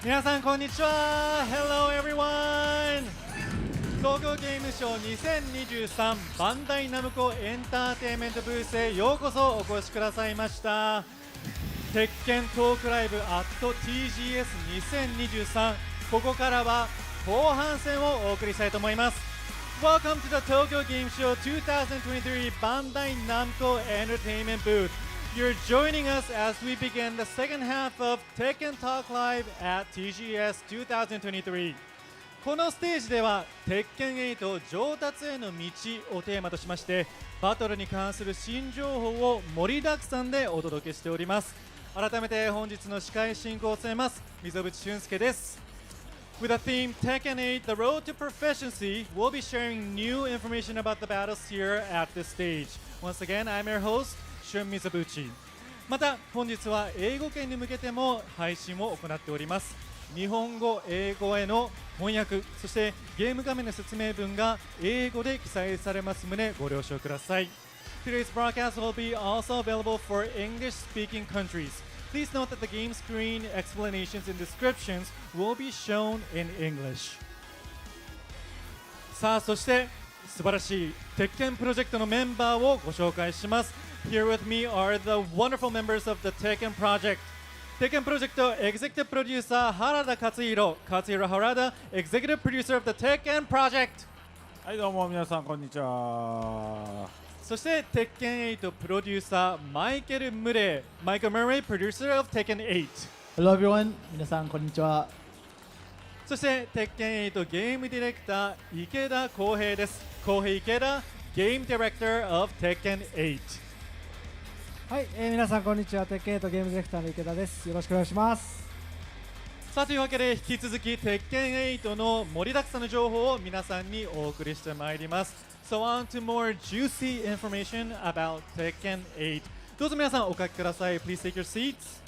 皆さんこんにちは。 Hello everyone。 東京ゲームショー2023バンダイナムコエンターテインメントブースへようこそお越しくださいました。鉄拳トークライブ at TGS2023、 ここからは後半戦をお送りしたいと思います。 Welcome to the Tokyo Game Show 2023 Bandai Namco Entertainment Booth. You're joining us as we begin the second half of Tekken Talk Live at TGS 2023。 このステージでは鉄拳8上達への道をテーマとしまして、バトルに関する新情報を盛りだくさんでお届けしております。改めて本日の司会進行を務めます溝渕俊介です。 With the theme Tekken 8 The Road to Proficiency, we'll be sharing new information about the battles here at this stage. Once again, I'm your host俊溝渕。また本日は英語圏に向けても配信を行っております。日本語英語への翻訳、そしてゲーム画面の説明文が英語で記載されます旨ご了承ください。 Today's broadcast will be also available for English speaking countries. Please note that the game screen explanations and descriptions will be shown in English. さあそして素晴らしい鉄拳プロジェクトのメンバーをご紹介します。 Here with me are the wonderful members of the Tekken project. Tekken Project Executive Producer Harada Katsuhiro, Katsuhiro Harada, Executive Producer of the Tekken Project. はいどうも皆さんこんにちは。そして鉄拳8プロデューサーマイケル・ムレイ、マイケル・ムレイ、プロデューサー of Tekken 8。 Hello everyone. 皆さんこんにちは。そして鉄拳8ゲームディレクター池田浩平です。浩平池田、Game Director of Tekken 8。はい、皆さんこんにちは。鉄拳8ゲームディレクターの池田です。よろしくお願いします。さあというわけで引き続き鉄拳8の盛りだくさんの情報を皆さんにお送りしてまいります。 So on to more juicy information about Tekken 8。 どうぞ皆さんお書きください。 Please take your seats。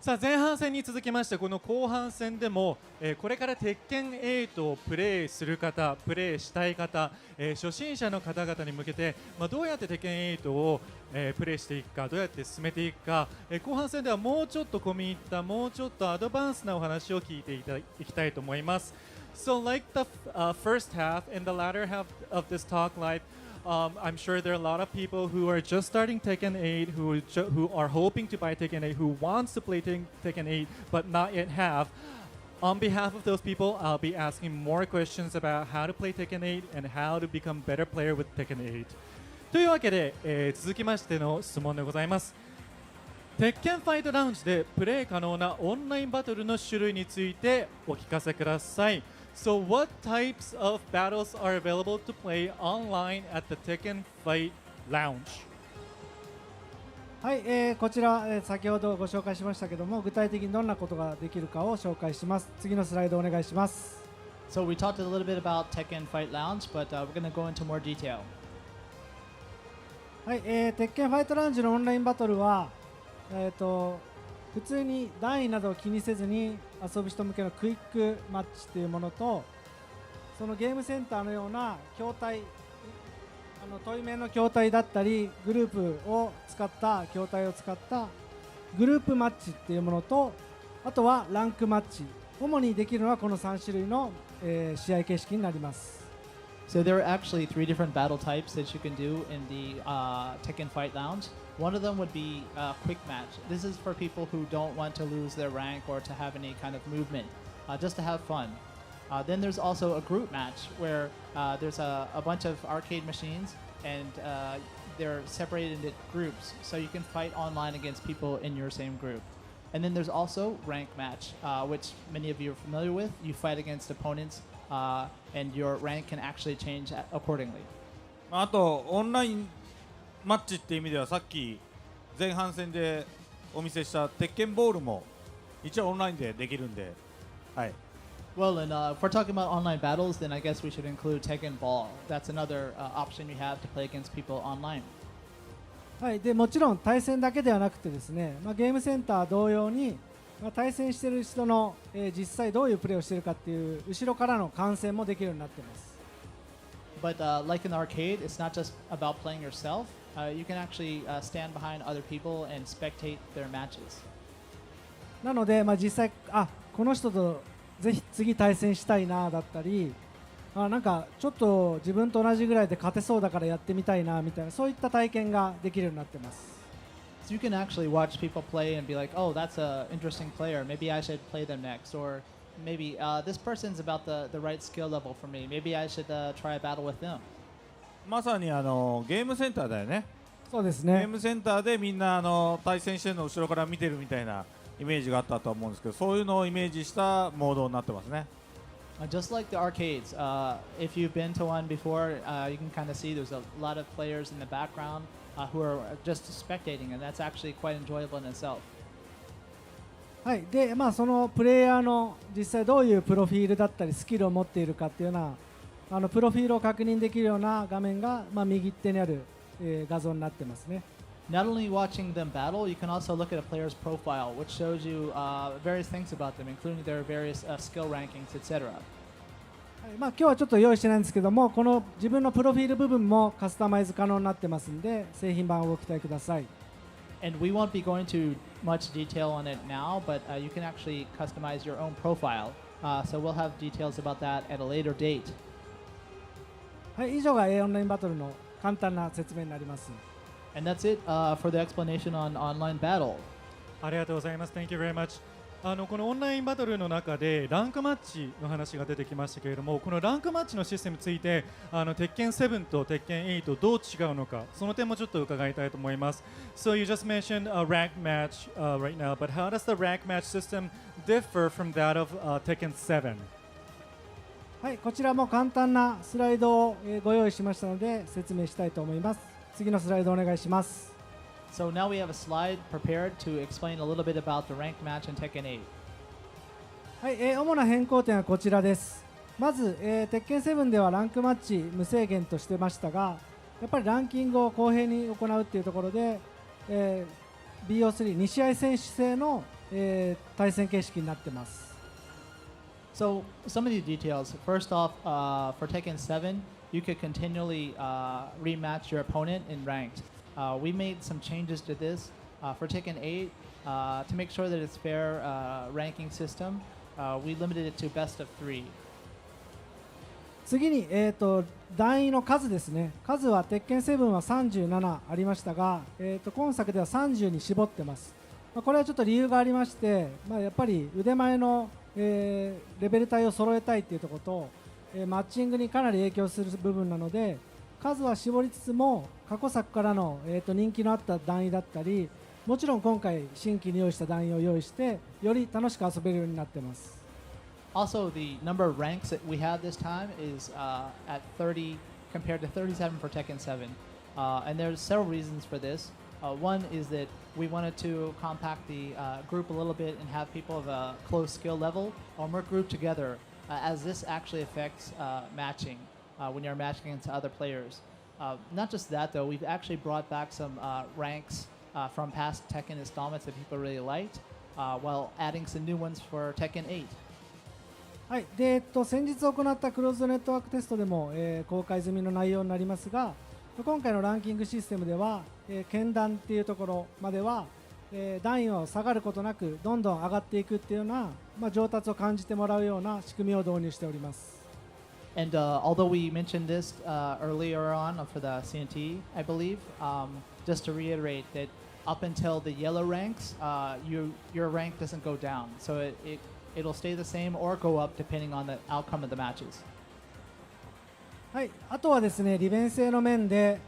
さあ前半戦に続きましてこの後半戦でも、これから鉄拳8をプレイする方、プレイしたい方、初心者の方々に向けて、どうやって鉄拳8を、プレイしていくか、どうやって進めていくか、後半戦ではもうちょっと込み入ったもうちょっとアドバンスなお話を聞いていきたいと思います。 So like the first half and the latter half of this talk live, I'm sure there are a lot of people who are just starting Tekken 8, who are hoping to buy Tekken 8, who wants to play Tekken 8 but not yet have. On behalf of those people, I'll be asking more questions about how to play Tekken 8 and how to become better player with Tekken 8. というわけで、続きましての質問でございます。鉄拳ファイトラウンジでプレイ可能なオンラインバトルの種類についてお聞かせください。So what types of battles are available to play online at the Tekken Fight Lounge? はい、こちら、先ほどご紹介しましたけども、具体的にどんなことができるかを紹介します。次のスライドお願いします。 So we talked a little bit about Tekken Fight Lounge, but we're going to go into more detail. はい、鉄拳ファイトラウンジのオンラインバトルは、普通に段位などを気にせずに遊ぶ人向けのクイックマッチというものと、そのゲームセンターのような筐体、対面の筐体だったりグループを使った筐体を使ったグループマッチっていうものと、あとはランクマッチ主にできるのはこの3種類の、試合形式になります。So there are actually 3 different battle types that you can do in the Tekken Fight Lounge. One of them would be a quick match. This is for people who don't want to lose their rank or to have any kind of movement, just to have fun. Then there's also a group match where there's a bunch of arcade machines and they're separated into groups, so you can fight online against people in your same group. And then there's also rank match, which many of you are familiar with. You fight against opponents, and your rank can actually change accordingly. あとオンラインマッチっていう意味ではさっき前半戦でお見せした鉄拳ボールも一応オンラインでできるんで、はい。Well, and if we're talking about online battles, then I guess we should include Tekken Ball. That's another option you have to play against people online. はい、でもちろん対戦だけではなくてですね、ゲームセンター同様に、対戦している人の、実際どういうプレーをしているかっていう後ろからの観戦もできるようになっています。But like in the arcade, it's not just about playing yourself. You can actually stand behind other people and spectate their matches. なので、実際この人とぜひ次対戦したいなだったり、なんかちょっと自分と同じぐらいで勝てそうだからやってみたいなみたいな、そういった体験ができるようになっています。So you can actually watch people play and be like, oh, that's an interesting player. Maybe I should play them next. Or maybe this person's about the right skill level for me. Maybe I should try a battle with them. まさにゲームセンターだよね。そうですね。ゲームセンターでみんな対戦してるのを後ろから見てるみたいなイメージがあったと思うんですけど、そういうのをイメージしたモードになってますね。Just like the arcades, if you've been to one before, you can kind of see there's a lot of players in the background who are just spectating, and that's actually quite enjoyable in itself. はい、で、そのプレイヤーの実際どういうプロフィールだったりスキルを持っているかっていうようなプロフィールを確認できるような画面が、右手にある、画像になってますね。Not only watching them battle, you can also look at a player's profile, which shows you various things about them, including their various skill rankings, etc. 今日はちょっと用意してないんですけども、この自分のプロフィール部分もカスタマイズ可能になってますんで、製品版をご期待ください。And we won't be going to much detail on it now, but you can actually customize your own profile. So we'll have details about that at a later date. はい、以上がオンラインバトルの簡単な説明になります。And that's it for the explanation on online battle. ありがとうございます。Thank you very much. このオンラインバトルの中でランクマッチの話が出てきましたけれども、このランクマッチのシステムについて鉄拳7と鉄拳8どう違うのか、その点もちょっと伺いたいと思います。So you just mentioned a rank match right now, but how does the rank match system differ from that of Tekken 7? はい、こちらも簡単なスライドをご用意しましたので説明したいと思います。次のスライドお願いします。So now we have a slide prepared to explain a little bit about the rank match in Tekken 8. はい、主な変更点はこちらです。まず、鉄拳7ではランクマッチ無制限としてましたが、やっぱりランキングを公平に行うっていうところで、BO3 2試合選手制の、対戦形式になってます。So some of the details. First off, for Tekken 7, you could continually rematch your opponent in ranked. We made some changes to this. For Tekken 8, to make sure that it's fair ranking system, we limited it to best of 3. 次に、段位の数ですね。数は鉄拳7は37ありましたが、今作では30に絞ってます。これはちょっと理由がありまして、やっぱり腕前の、レベル帯を揃えたいっていうところと、マッチングにかなり影響する部分なので、数は絞りつつも過去作からの、人気のあった段位だったり、もちろん今回新規に用意した段位を用意してより楽しく遊べるようになってます。Also, the number of ranks that we have this time is at 30 compared to 37 for Tekken 7. And there's several reasons for this. One is that we wanted to compact the group a little bit and have people of a close skill level more grouped together, as this actually affects matching when you're matching against other players. Not just that, though, we've actually brought back some ranks from past Tekken installments that people really liked, while adding some new ones for Tekken 8. はい、で先日行ったクローズドネットワークテストでも、公開済みの内容になりますが、今回のランキングシステムでは、剣段っていうところまでは、段位を下がることなくどんどん上がっていくっていうような、上達を感じてもらうような仕組みを導入しております。And although we mentioned this earlier on for the CNT, I believe, just to reiterate that up until the yellow ranks, your rank doesn't go down. So it'll stay the same or go up depending on the outcome of the matches. はい、あとはですね、利便性の面で、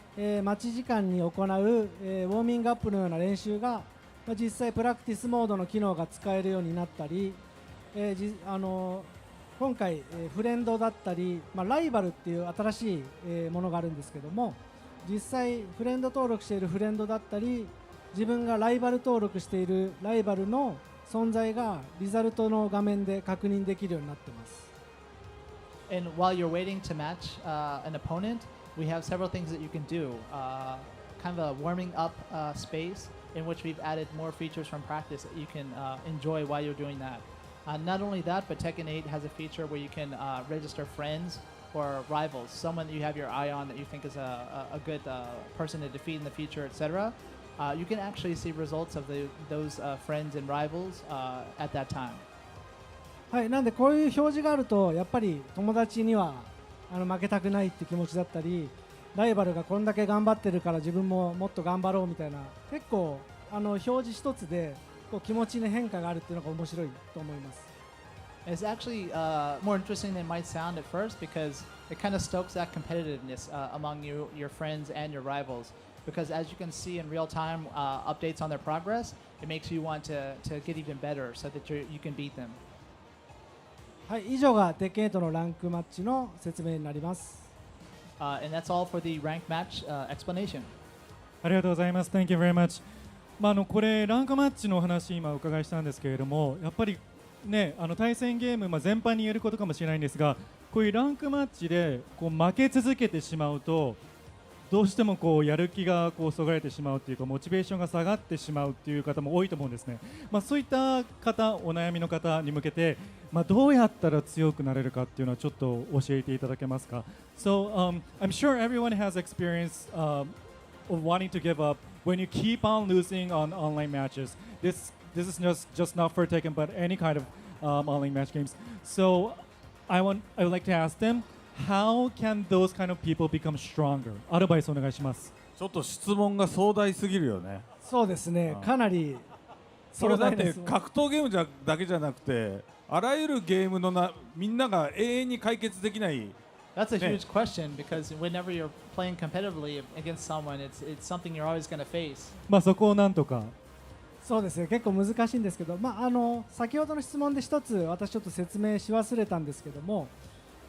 待ち時間に行う、ウォーミングアップのような練習が、実際プラクティスモードの機能が使えるようになったり、今回、フレンドだったり、ライバルっていう新しい、ものがあるんですけども、実際フレンド登録しているフレンドだったり、自分がライバル登録しているライバルの存在がリザルトの画面で確認できるようになっています。And while you're waiting to match an opponent, we have several things that you can do. Kind of a warming up space in which we've added more features from practice that you can enjoy while you're doing that. Not only that, but Tekken 8 has a feature where you can register friends or rivals, someone that you have your eye on that you think is a good person to defeat in the future, etc. You can actually see results of those friends and rivals at that time. はい、なんでこういう表示があるとやっぱり友達には負けたくないって気持ちだったり、ライバルがこんだけ頑張ってるから自分ももっと頑張ろうみたいな、結構表示一つでこう気持ちに変化があるっていうのが面白いと思います。It's actually more interesting than it might sound at first because it kind of stokes that competitiveness among your friends and your rivals. Because as you can see in real time updates on their progress, it makes you want to get even better so that you can beat them. はい、以上がテッケン8のランクマッチの説明になります。And that's all for the rank match explanation. ありがとうございます。Thank you very much. これランクマッチの話今お伺いしたんですけれども、やっぱりね、対戦ゲーム、全般に言えることかもしれないんですが、こういうランクマッチでこう負け続けてしまうと、どうしてもこうやる気がこうそがれてしまうというか、モチベーションが下がってしまうという方も多いと思うんですね。そういった方、お悩みの方に向けて、どうやったら強くなれるかっていうのはちょっと教えていただけますか。So, I'm sure everyone has experience of wanting to give up when you keep on losing on online matches. This is just not for Tekken, but any kind of online match games. So, I would like to ask them, how can those kind of people become stronger? アドバイスお願いします。ちょっと質問が壮大すぎるよね。そうですね、かなりそれだって格闘ゲームだけじゃなくて、あらゆるゲームのみんなが永遠に解決できない。That's a huge question because whenever you're playing competitively against someone, it's something you're always going to face. そこをなんとか。そうですね、結構難しいんですけど、先ほどの質問で一つ私ちょっと説明し忘れたんですけども、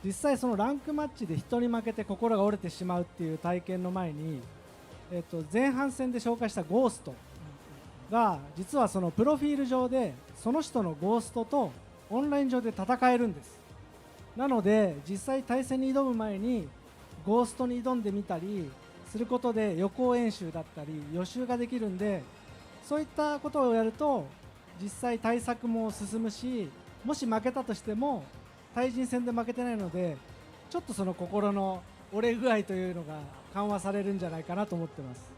実際そのランクマッチで人に負けて心が折れてしまうっていう体験の前に、前半戦で紹介したゴーストが実はそのプロフィール上でその人のゴーストとオンライン上で戦えるんです。なので実際対戦に挑む前にゴーストに挑んでみたりすることで予行演習だったり予習ができるんで、そういったことをやると実際対策も進むし、もし負けたとしても対人戦で負けてないので、ちょっとその心の折れ具合というのが緩和されるんじゃないかなと思ってます。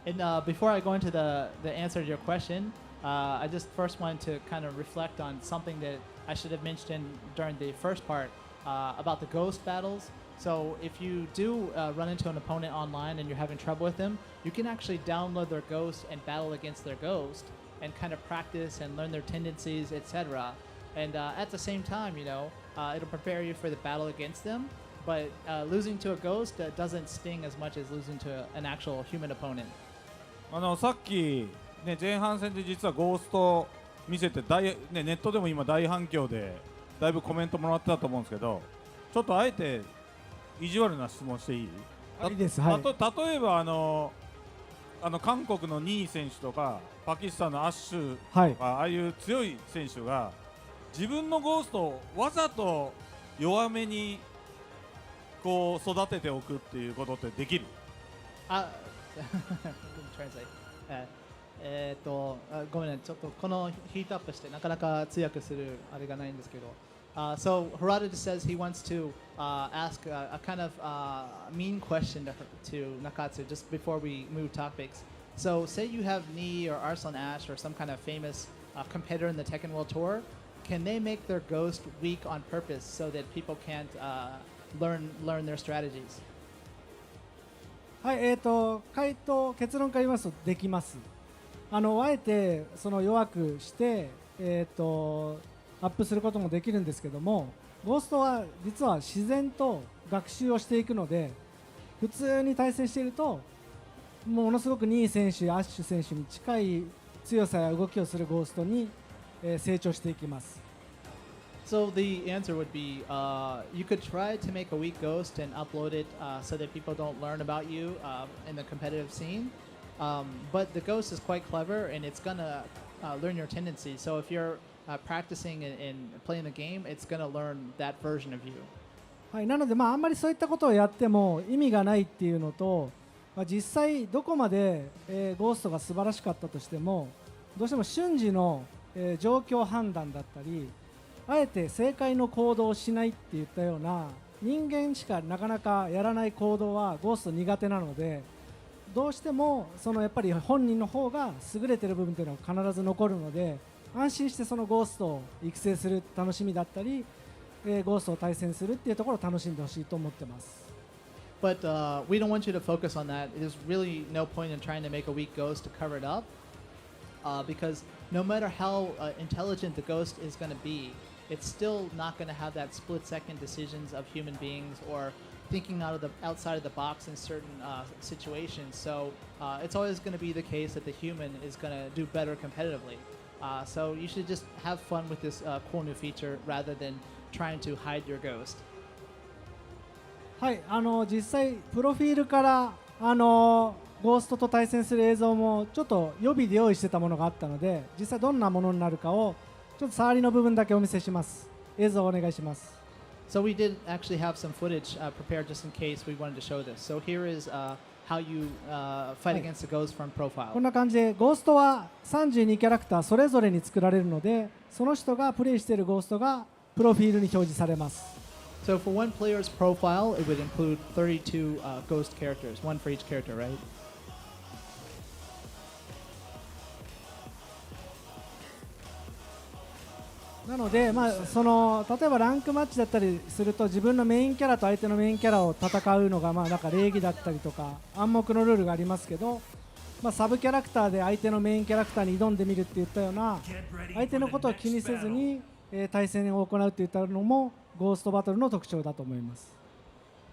And before I go into the answer to your question, I just first wanted to kind of reflect on something that I should have mentioned during the first part about the ghost battles. So if you do run into an opponent online and you're having trouble with them, you can actually download their ghost and battle against their ghost and kind of practice and learn their tendencies, etc. And at the same time, it'll prepare you for the battle against them. But losing to a ghost doesn't sting as much as losing to an actual human opponent. さっき、前半戦で実はゴースト見せてネットでも今大反響でだいぶコメントもらってたと思うんですけど、ちょっとあえて意地悪な質問していい？いいです。はい。例えば韓国のニー選手とかパキスタンのアッシュとか、はい、ああいう強い選手が自分のゴーストをわざと弱めにこう育てておくっていうことってできる？ごめんね、ちょっとこのヒートアップしてなかなか通訳するあれがないんですけど。So Harada says he wants to ask a kind of mean question to Nakatsu just before we move topics. So say you have Knee or Arslan Ash or some kind of famous competitor in the Tekken World Tour. Can they make their ghost weak on purpose so that people can't learn their strategies? はい、結論から言いますとできます。あえてその弱くして、アップすることもできるんですけども、ゴーストは実は自然と学習をしていくので、普通に対戦しているとものすごくニー選手やアッシュ選手に近い強さや動きをするゴーストに、成長していきます。So the answer would be you could try to make a weak ghost and upload it so that people don't learn about you in the competitive scene. But the ghost is quite clever and it's going to learn your tendencies. So if you're practicing and playing the game, it's going to learn that version of you. はい、なので、あんまりそういったことをやっても意味がないっていうのと、実際どこまで、ゴーストが素晴らしかったとしてもどうしても瞬時の、状況判断だったりあえて正解の行動をしないっていったような人間しかなかなかやらない行動はゴースト苦手なのでどうしてもやっぱり本人の方が優れている部分というのは必ず残るので安心してそのゴーストを育成する楽しみだったり、ゴーストを対戦するっていうところを楽しんでほしいと思ってます。But we don't want you to focus on that. There's really no point in trying to make a weak ghost to cover it up because no matter how intelligent the ghost is going to be, it's still not going to have that split-second decisions of human beings or thinking outside of the box in certain situations. So it's always going to be the case that the human is going to do better competitively. So you should just have fun with this cool new feature rather than trying to hide your ghost. はい、実際プロフィールからゴーストと対戦する映像もちょっと予備で用意してたものがあったので実際どんなものになるかをちょっと触りの部分だけお見せします。映像をお願いします。So we did actually have some footage prepared just in case we wanted to show this. So here is how you fight against the ghost from profile. こんな感じでゴーストは32キャラクターそれぞれに作られるのでその人がプレイしているゴーストがプロフィールに表示されます。So for one player's profile, it would include 32 ghost characters, one for each character, right? なので、例えばランクマッチだったりすると自分のメインキャラと相手のメインキャラを戦うのがなんか礼儀だったりとか暗黙のルールがありますけど、サブキャラクターで相手のメインキャラクターに挑んでみるっていったような相手のことを気にせずに、対戦を行うっていったのもゴーストバトルの特徴だと思います。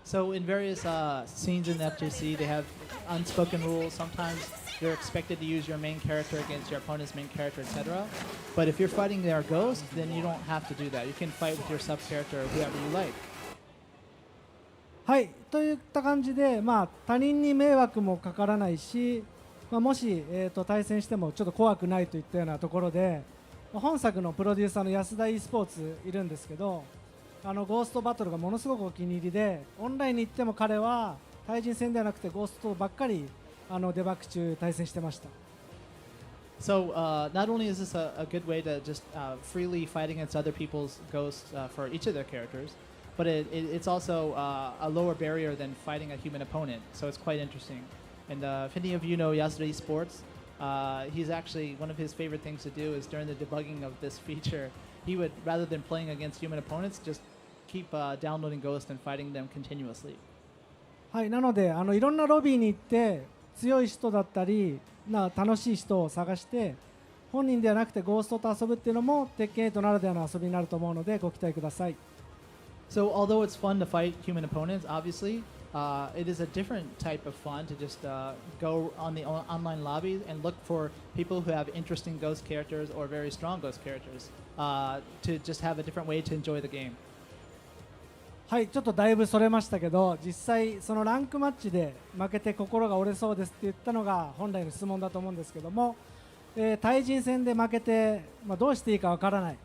So in various scenes in the FGC, they have unspoken rules. Sometimes you're expected to use your main character against your opponent's main character, etc. But if you're fighting their ghost, then you don't have to do that. You can fight with your sub character or whoever you like. はい、といった感じで、他人に迷惑もかからないし、もし、対戦してもちょっと怖くないといったようなところで、本作のプロデューサーの安田 e スポーツいるんですけど、ゴーストバトルがものすごくお気に入りで、オンラインに行っても彼は対人戦ではなくてゴーストばっかりデバッグ中対戦してました。So not only is this a good way to just freely fight against other people's ghosts for each of their characters, but it's also a lower barrier than fighting a human opponent. So it's quite interesting. And if any of you know Yasuda Esports, he's actually one of his favorite things to do is during the debugging of this feature, he would rather than playing against human opponents, just keep downloading ghosts and fighting them continuously. はい、なのでいろんなロビーに行って強い人だったり楽しい人を探して本人ではなくてゴーストと遊ぶっていうのも鉄拳8ならではの遊びになると思うのでご期待ください。So although it's fun to fight human opponents, obviously, it is a different type of fun to just go on the online lobbies and look for people who have interesting ghost characters or very strong ghost characters to just have a different way to enjoy the game. はい、ちょっとだいぶそれましたけど実際そのランクマッチで負けて心が折れそうですって言ったのが本来の質問だと思うんですけども、対人戦で負けて、どうしていいかわからない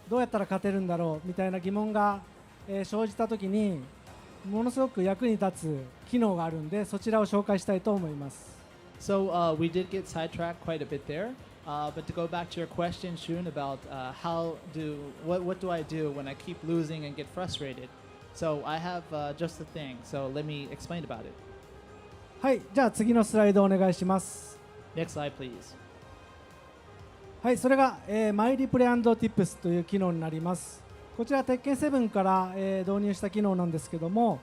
どうやったら勝てるんだろうみたいな疑問が、生じたときにものすごく役に立つ機能があるんでそちらを紹介したいと思います。So we did get sidetracked quite a bit there, but to go back to your question, Shun, about what do I do when I keep losing and get frustrated? So I have just the thing. So let me explain about it. はい、じゃあ次のスライドお願いします。Next slide, please. はい、それが、マイリプレイ&ティップスという機能になります。こちら鉄拳7から、導入した機能なんですけども、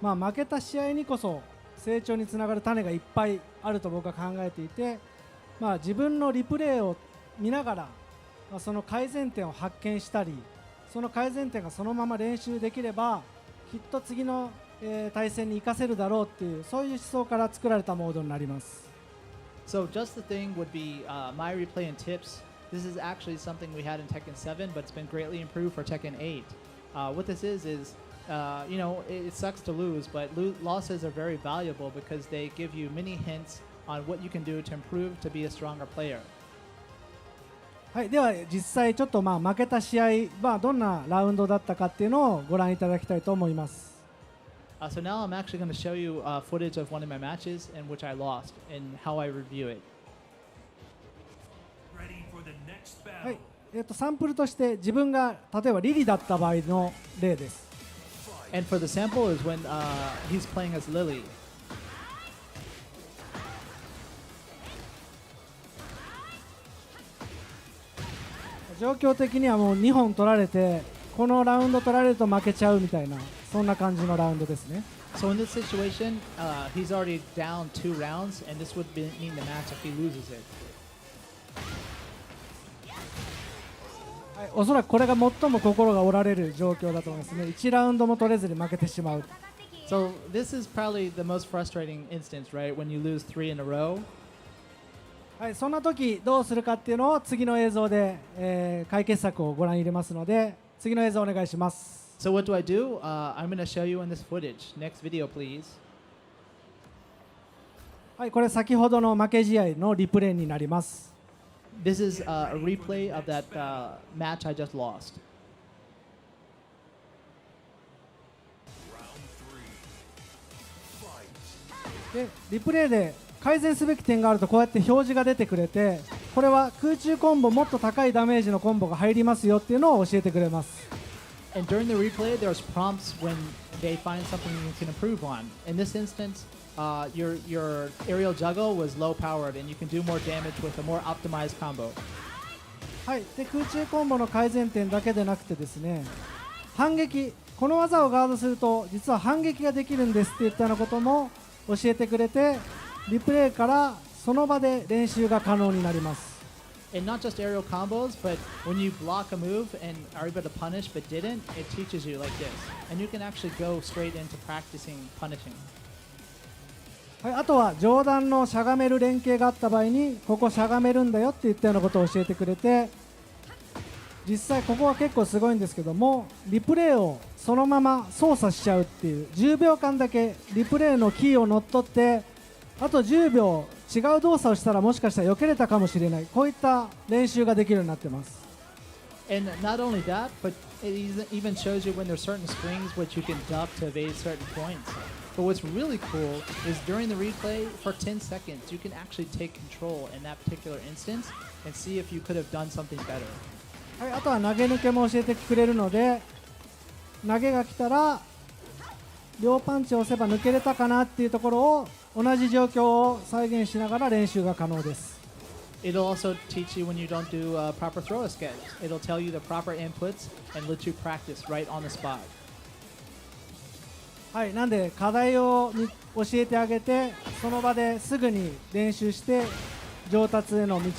負けた試合にこそ成長につながる種がいっぱいあると僕は考えていて、自分のリプレイを見ながら、その改善点を発見したり、その改善点がそのまま練習できればきっと次の、対戦に生かせるだろうっていうそういう思想から作られたモードになります。So just the thing would be my replay and tips. This is actually something we had in Tekken 7, but it's been greatly improved for Tekken 8. What this is you know, it sucks to lose, but losses are very valuable because they give you many hints on what you can do to improve to be a stronger player. はい、では実際ちょっと負けた試合、どんなラウンドだったかっていうのをご覧いただきたいと思います。So now I'm actually going to show you footage of one of my matches in which I lost and how I review it. Ready for the next はい battle. サンプルとして自分が例えばリリだった場合の例です。And for the sample is when he's playing as Lily. 状況的にはもう2本取られてこのラウンド取られると負けちゃうみたいなそんな感じのラウンドですね。 So in this situation, he's already down 2 rounds, and this would mean the match if he loses it. はい、おそらくこれが最も心が折られる状況だと思いますね。1ラウンドも取れずに負けてしまう。 So this is probably the most frustrating instance, right? When you lose 3 in a row. はい、そんな時どうするかっていうのを次の映像で、解決策をご覧入れますので次の映像お願いします。 So what do I do? I'm going to show you in this footage. Next video, please. はい、これ先ほどの負け試合のリプレイになります。 This is a replay of that match I just lost. でリプレイで改善すべき点があるとこうやって表示が出てくれてこれは空中コンボもっと高いダメージのコンボが入りますよっていうのを教えてくれます。 And during the replay, there's prompts when they find something you can improve on. In this instance, your aerial juggle was low powered, and you can do more damage with a more optimized combo. はい、で空中コンボの改善点だけでなくてですね反撃この技をガードすると実は反撃ができるんですっていったようなことも教えてくれてリプレイからその場で練習が可能になります。 And not just aerial combos, but when you block a move and are able to punish but didn't, it teaches you like this. And you can actually go straight into practicing punishing. はい、あとは上段のしゃがめる連携があった場合にここしゃがめるんだよっていったようなことを教えてくれて実際ここは結構すごいんですけどもリプレイをそのまま操作しちゃうっていう10秒間だけリプレイのキーを乗っ取ってあと10秒違う動作をしたらもしかしたら避けれたかもしれないこういった練習ができるようになってます。 And not only that, but it even shows you when there's certain strings which you can duck to evade certain points. But what's really cool is during the replay for 10 seconds, you can actually take control in that particular instance and see if you could have done something better. はい、あとは投げ抜けも教えてくれるので投げが来たら両パンチを押せば抜けれたかなっていうところを同じ状況を再現しながら練習が可能です。 It'll also teach you when you don't do proper throw sketch. It'll tell you the proper inputs and let you practice right on the spot. はい、なんで課題を教えてあげてその場ですぐに練習して上達への道に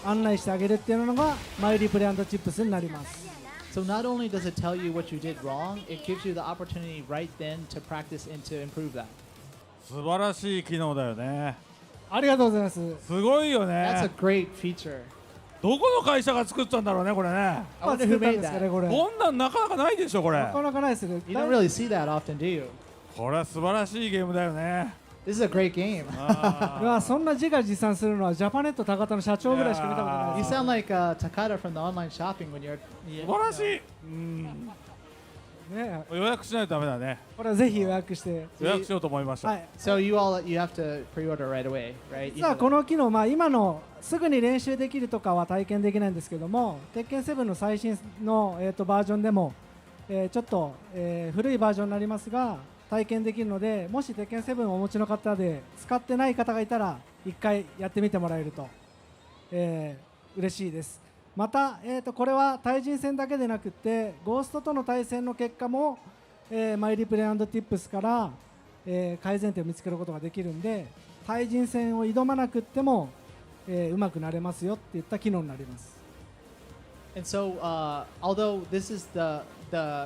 案内してあげるっていうのがマイリプレイ&チップスになります。 So not only does it tell you what you did wrong, it gives you the opportunity right then to practice and to improve that. 素晴らしい機能だよね。ありがとうございます。すごいよ That's a ね。 great feature. どこの会社が作ったんだろうねこれね。 I まあ wonder 作 who ったん made ですかね that. これ。こんなんなかなかないでしょこれ。なかなかないですね。 You don't really see that often, do you? これは素晴らしいゲームだよね。 This is a great game. あうわそんな自画自賛するのはジャパネット高田の社長ぐらいしか見たことない You です。 sound like Takada from the online shopping when you're. ー素晴らしい。ね、予約しないとダメだね。これはぜひ予約して。予約しようと思いました。はい。 So you have to pre-order right away, right? 実はこの機能、今のすぐに練習できるとかは体験できないんですけども、鉄拳7の最新の、バージョンでも、ちょっと、古いバージョンになりますが体験できるので、もし鉄拳7をお持ちの方で使ってない方がいたら1回やってみてもらえると、嬉しいです。また、これは対人戦だけでなくてゴーストとの対戦の結果も、マイリプレイ&ティップスから、改善点を見つけることができるんで、対人戦を挑まなくっても、うまくなれますよっていった機能になります。And so, although this is the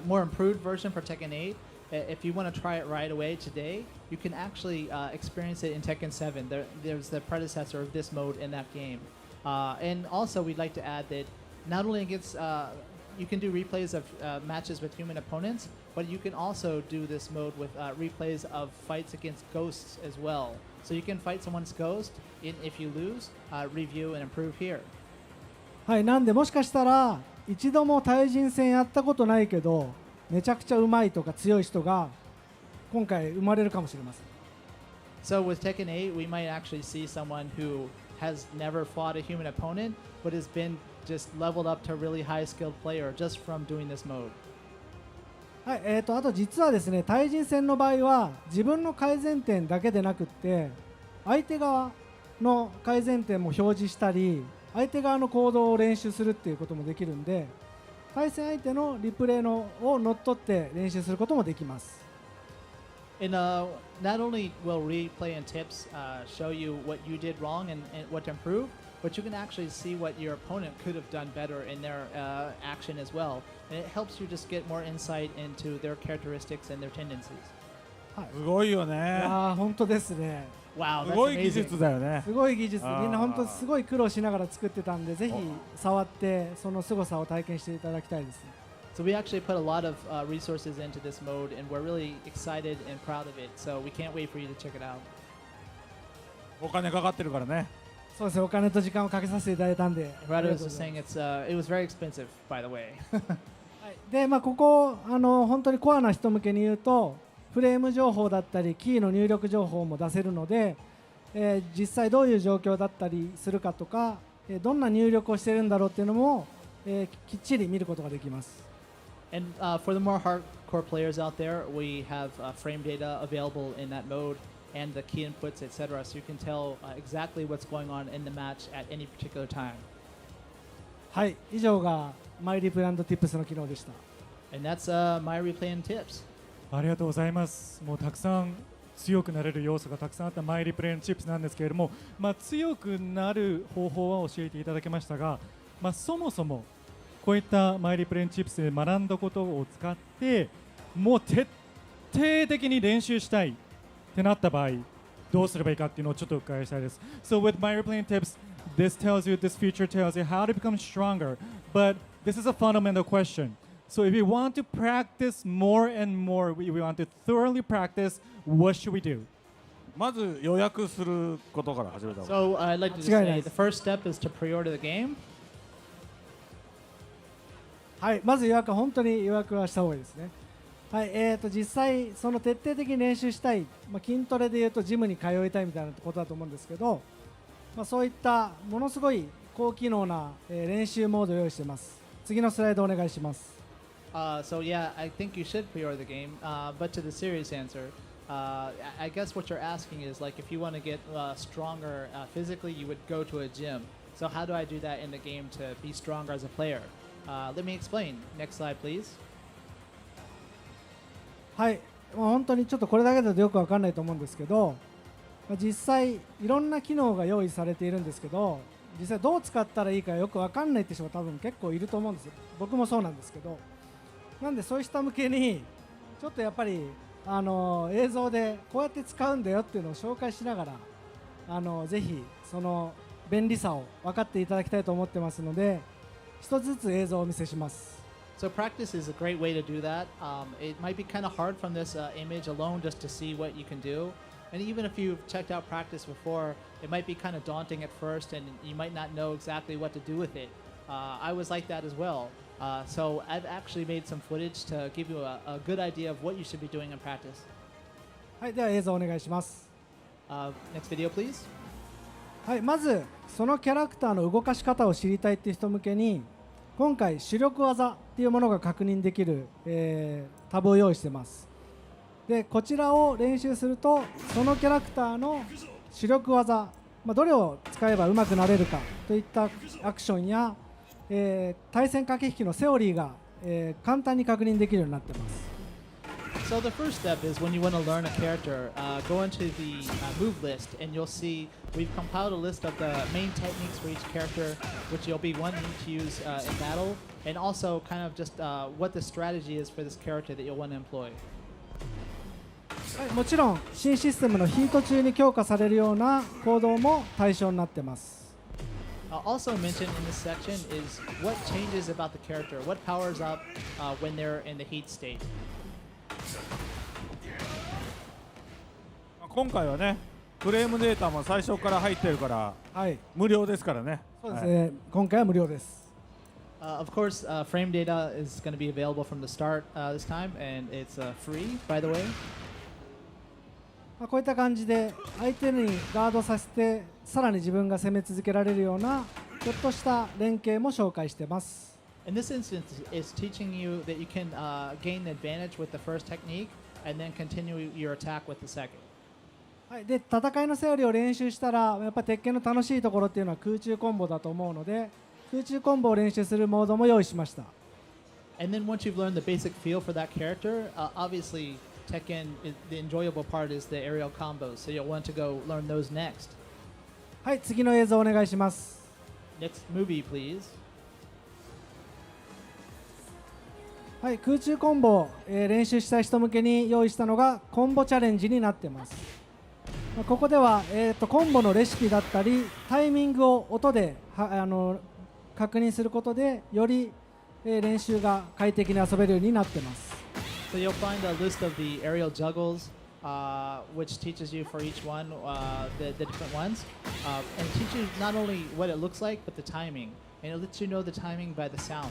more improved version for Tekken 8, if you want to try it right away today, you can actually experience it in Tekken 7. There's the predecessor of this mode in that game. And also, we'd like to add that not only against you can do replays of matches with human opponents, but you can also do this mode with replays of fights against ghosts as well. So you can fight someone's ghost, and if you lose, review and improve here. はい、なんでもしかしたら一度も対人戦やったことないけどめちゃくちゃうまいとか強い人が今回生まれるかもしれません。So with Tekken 8, we might actually see someone who has never fought a human opponent, but has been just leveled up to a really high skilled player just from doing this mode. はい、あと実はですね、対人戦の場合は自分の改善点だけでなくって相手側の改善点も表示したり相手側の行動を練習するっていうこともできるんで、対戦相手のリプレイのを乗っ取って練習することもできます。And not only will replay and tips show you what you did wrong and what to improve, but you can actually see what your opponent could have done better in their action as well. And it helps you just get more insight into their characteristics and their tendencies. すごいよいね。や本当ですね。Wow, す that's ごい技 amazing. 術だよね。すごい技術、みんな本当あーすごい苦労しながら作ってたんで、ぜひ触ってその凄さを体験していただきたいです。So we actually put a lot of resources into this mode, and we're really excited and proud of it. So we can't wait for you to check it out. お金かかってるからね。そうですね、お金と時間をかけさせていただいたんで。 Harada was just saying it was very expensive, by the way. はいで、ここ本当にコアな人向けに言うと、フレーム情報だったりキーの入力情報も出せるので、実際どういう状況だったりするかとか、どんな入力をしてるんだろうっていうのも、きっちり見ることができます。And for the more hardcore players out there, we have frame data available in that mode and the key inputs, etc. So you can tell exactly what's going on in the match at any particular time. はい、以上がマイリプレイ&ティップスの機能でした。 And that's my replay and tips. ありがとうございます。もうたくさん強くなれる要素がたくさんあったマイリプレイのチップスなんですけれども、強くなる方法は教えていただきましたが、そもそもこういったマイリプレイのチップスで学んだことを使ってもう徹底的に練習したいってなった場合どうすればいいかっていうのをちょっとお伺いしたいです。So with my replaying tips, this feature tells you how to become stronger, but this is a fundamental question. So if you want to practice more and more, we want to thoroughly practice, what should we do? まず予約することから始めた方がいい。 So I'd like to just Very say nice. the first step is to pre-order the game. はい、まず予約は本当に予約はした方がいいですね。はい、実際その徹底的に練習したい、筋トレでいうとジムに通いたいみたいなことだと思うんですけど、そういったものすごい高機能な、練習モードを用意しています。次のスライドお願いします。So yeah, I think you should pre-order the game. But to the serious answer, I guess what you're asking is like if you want to get stronger physically, you would go to a gym. So how do I do that in the game to be stronger as a player? Let me explain. Next slide, please. はい、本当にちょっとこれだけだとよくわかんないと思うんですけど、実際いろんな機能が用意されているんですけど、実際どう使ったらいいかよくわかんないって人が多分結構いると思うんですよ。僕もそうなんですけど、なんでそういう人向けにちょっとやっぱり映像でこうやって使うんだよっていうのを紹介しながらぜひその便利さを分かっていただきたいと思ってますので、一つずつ映像をお見せします。So practice is a great way to do that. It might be kind of hard from this image alone just to see what you can do. And even if you've checked out practice before, it might be kind of daunting at first and you might not know exactly what to do with it. I was like that as well. So I've actually made some footage to give you a good idea of what you should be doing in practice. はい、では映像お願いします。Next video, please. はい、まずそのキャラクターの動かし方を知りたいっていう人向けに今回主力技っていうものが確認できる、タブを用意してます。でこちらを練習するとそのキャラクターの主力技どれを使えば上手くなれるかといったアクションや、対戦駆け引きのセオリーが、簡単に確認できるようになっています。So the first step is when you want to learn a character, go into the move list and you'll see we've compiled a list of the main techniques for each character which you'll be wanting to use in battle, and also kind of just what the strategy is for this character that you'll want to employ. はい、もちろん新システムのヒート中に強化されるような行動も対象になっています。Also mentioned in this section is what changes about the character, what powers up when they're in the heat state. 今回はね、フレームデータも最初から入ってるから、はい、無料ですからね。そうですね、今回は無料です。Of course, frame data is going to be available from the start this time, and it's free, by the way. こういった感じで相手にガードさせてさらに自分が攻め続けられるようなちょっとした連携も紹介しています。In this instance, it's teaching you that you can gain advantage with the first technique and then continue your attack with the second. はい、で戦いのセオリーを練習したらやっぱり鉄拳の楽しいところっていうのは空中コンボだと思うので、空中コンボを練習するモードも用意しました。And then once you've learned the basic feel for that character, obviously Tekken, the enjoyable part is the aerial combos, so you'll want to go learn those next. はい、次の映像お願いします。Next movie, please. はい、空中コンボを、練習したい人向けに用意したのがコンボチャレンジになっています。ここでは、コンボのレシピだったりタイミングを音で確認することでより、練習が快適に遊べるようになっています。So you'll find a list of the aerial juggles, which teaches you for each one the different ones, and teaches you not only what it looks like but the timing, and it lets you know the timing by the sounds.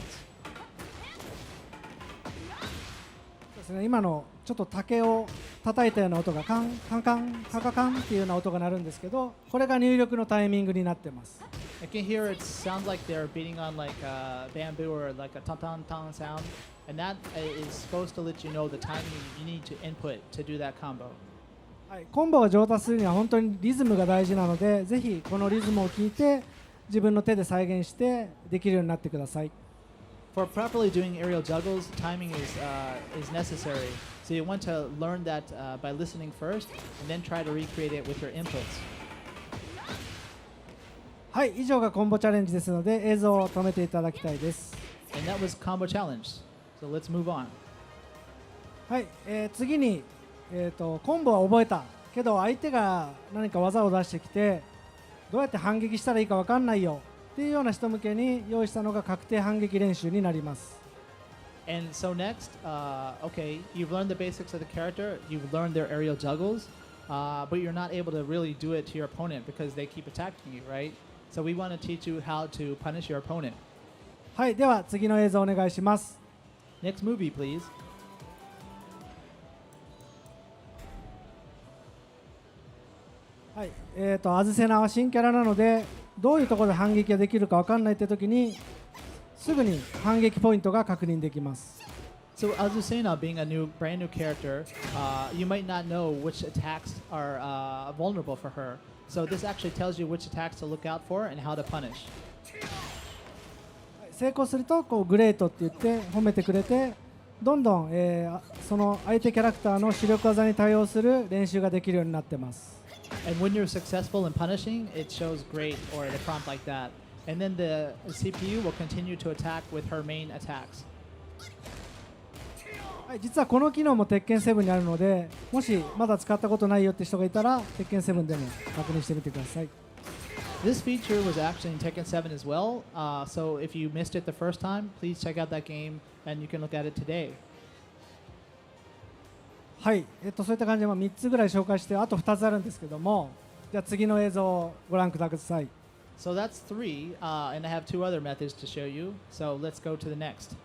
ですね、今のちょっと竹を叩いたような音がカンカンカンカカカンっていうような音が鳴るんですけど、これが入力のタイミングになっています。I can hear it sounds like they're beating on like bamboo or like a ton sound, and that is supposed to let you know the timing you need to input to do that combo. はい、コンボが上達するには本当にリズムが大事なので、ぜひこのリズムを聞いて自分の手で再現してできるようになってください。For properly doing aerial juggles, timing is necessary. So you want to learn that by listening first, and then try to recreate it with your inputs. はい、以上がコンボチャレンジですので映像を止めていただきたいです。And that was combo challenge. So let's move on. はい、次に、コンボは覚えたけど相手が何か技を出してきてどうやって反撃したらいいか分かんないよっていうような人向けに用意したのが確定反撃練習になります。And so next, okay, you've learned the basics of the character, you've learned their aerial juggles, but you're not able to really do it to your opponent because they keep attacking you, right? So we want to teach you how to punish your opponent. はい、では次の映像お願いします。Next movie, please. はい、アズセナは新キャラなのでどういうところで反撃ができるか分かんないって時にすぐに反撃ポイントが確認できます。So Azucena being a brand new character, you might not know which attacks are vulnerable for her. So this actually tells you which attacks to look out for and how to punish. 成功するとこうグレートって言って褒めてくれてどんどん、その相手キャラクターの主力技に対応する練習ができるようになってます。And when you're successful in punishing, it shows great or a prompt like that. And then the CPU will continue to attack with her main attacks. はい、実はこの機能も鉄拳7にあるのでもしまだ使ったことないよって人がいたら鉄拳7でも確認してみてください。This feature was actually in Tekken 7 as well, so if you missed it the first time, please check out that game and you can look at it today. はい、そういった感じで3つぐらい紹介してあと2つあるんですけども、じゃあ次の映像をご覧ください。So that's 3, and I have 2 other methods to show you, so let's go to the next.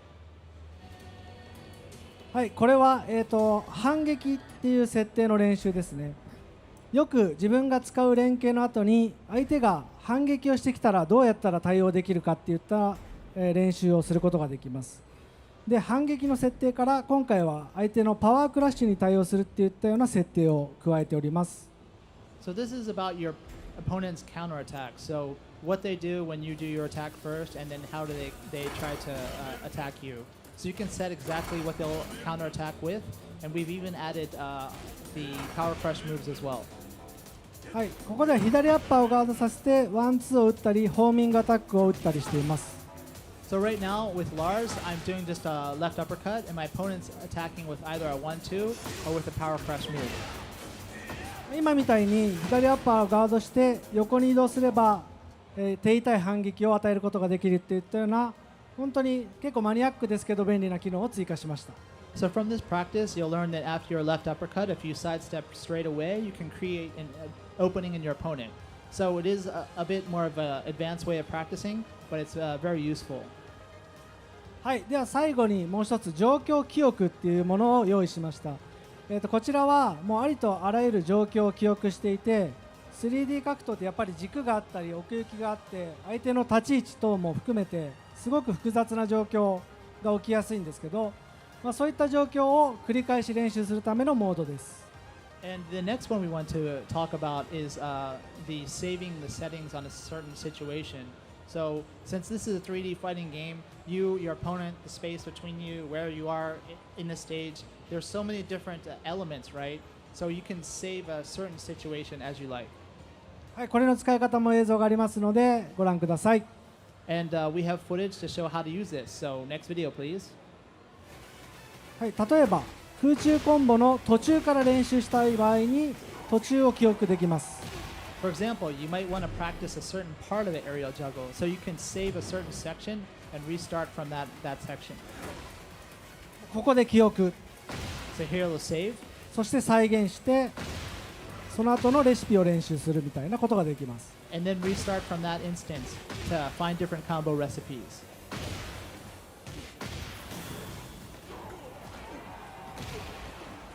はい、これは、反撃っていう設定の練習ですね。よく自分が使う連携の後に相手が反撃をしてきたらどうやったら対応できるかっていった、練習をすることができます。で、反撃の設定から今回は相手のパワークラッシュに対応するっていったような設定を加えております。So this is about your opponent's counterattack. So what they do when you do your attack first, and then how do they try to attack you. So you can set exactly what they'll counterattack with, and we've even added the power crush moves as well. はい、ここでは左アッパーをガードさせてワンツーを打ったりホーミングアタックを打ったりしています。 So right now with Lars, I'm doing just a left uppercut, and my opponent's attacking with either a 1-2 or with a power crush move. 今みたいに左アッパーをガードして横に移動すれば、手痛い反撃を与えることができるっていったような本当に結構マニアックですけど便利な機能を追加しました。 So from this practice, you'll learn that after your left uppercut, if you sidestep straight away, you can create an opening in your opponent. So it is a bit more of an advanced way of practicing, but it's very useful. はい、では最後にもう一つ状況記憶っていうものを用意しました。こちらはもうありとあらゆる状況を記憶していて 3D 格闘ってやっぱり軸があったり奥行きがあって相手の立ち位置等も含めてすごく複雑な状況が起きやすいんですけど、そういった状況を繰り返し練習するためのモードです。 And the next one we want to talk about is the saving the settings on a certain situation. So since this is a 3D fighting game, you, your opponent, the space between you, where you are in the stage, there's so many different elements, right? So you can save a certain situation as you like. はい、これの使い方も映像がありますのでご覧ください。 And we have footage to show how to use this. So next video, please. はい、例えば空中コンボの途中から練習したい場合に途中を記憶できます。 For example, you might want to practice a certain part of the aerial juggle, so you can save a certain section and restart from that section. ここで記憶 So here you'll save, そして再現してその後のレシピを練習するみたいなことができます。 and then restart from that instance to find different combo recipes.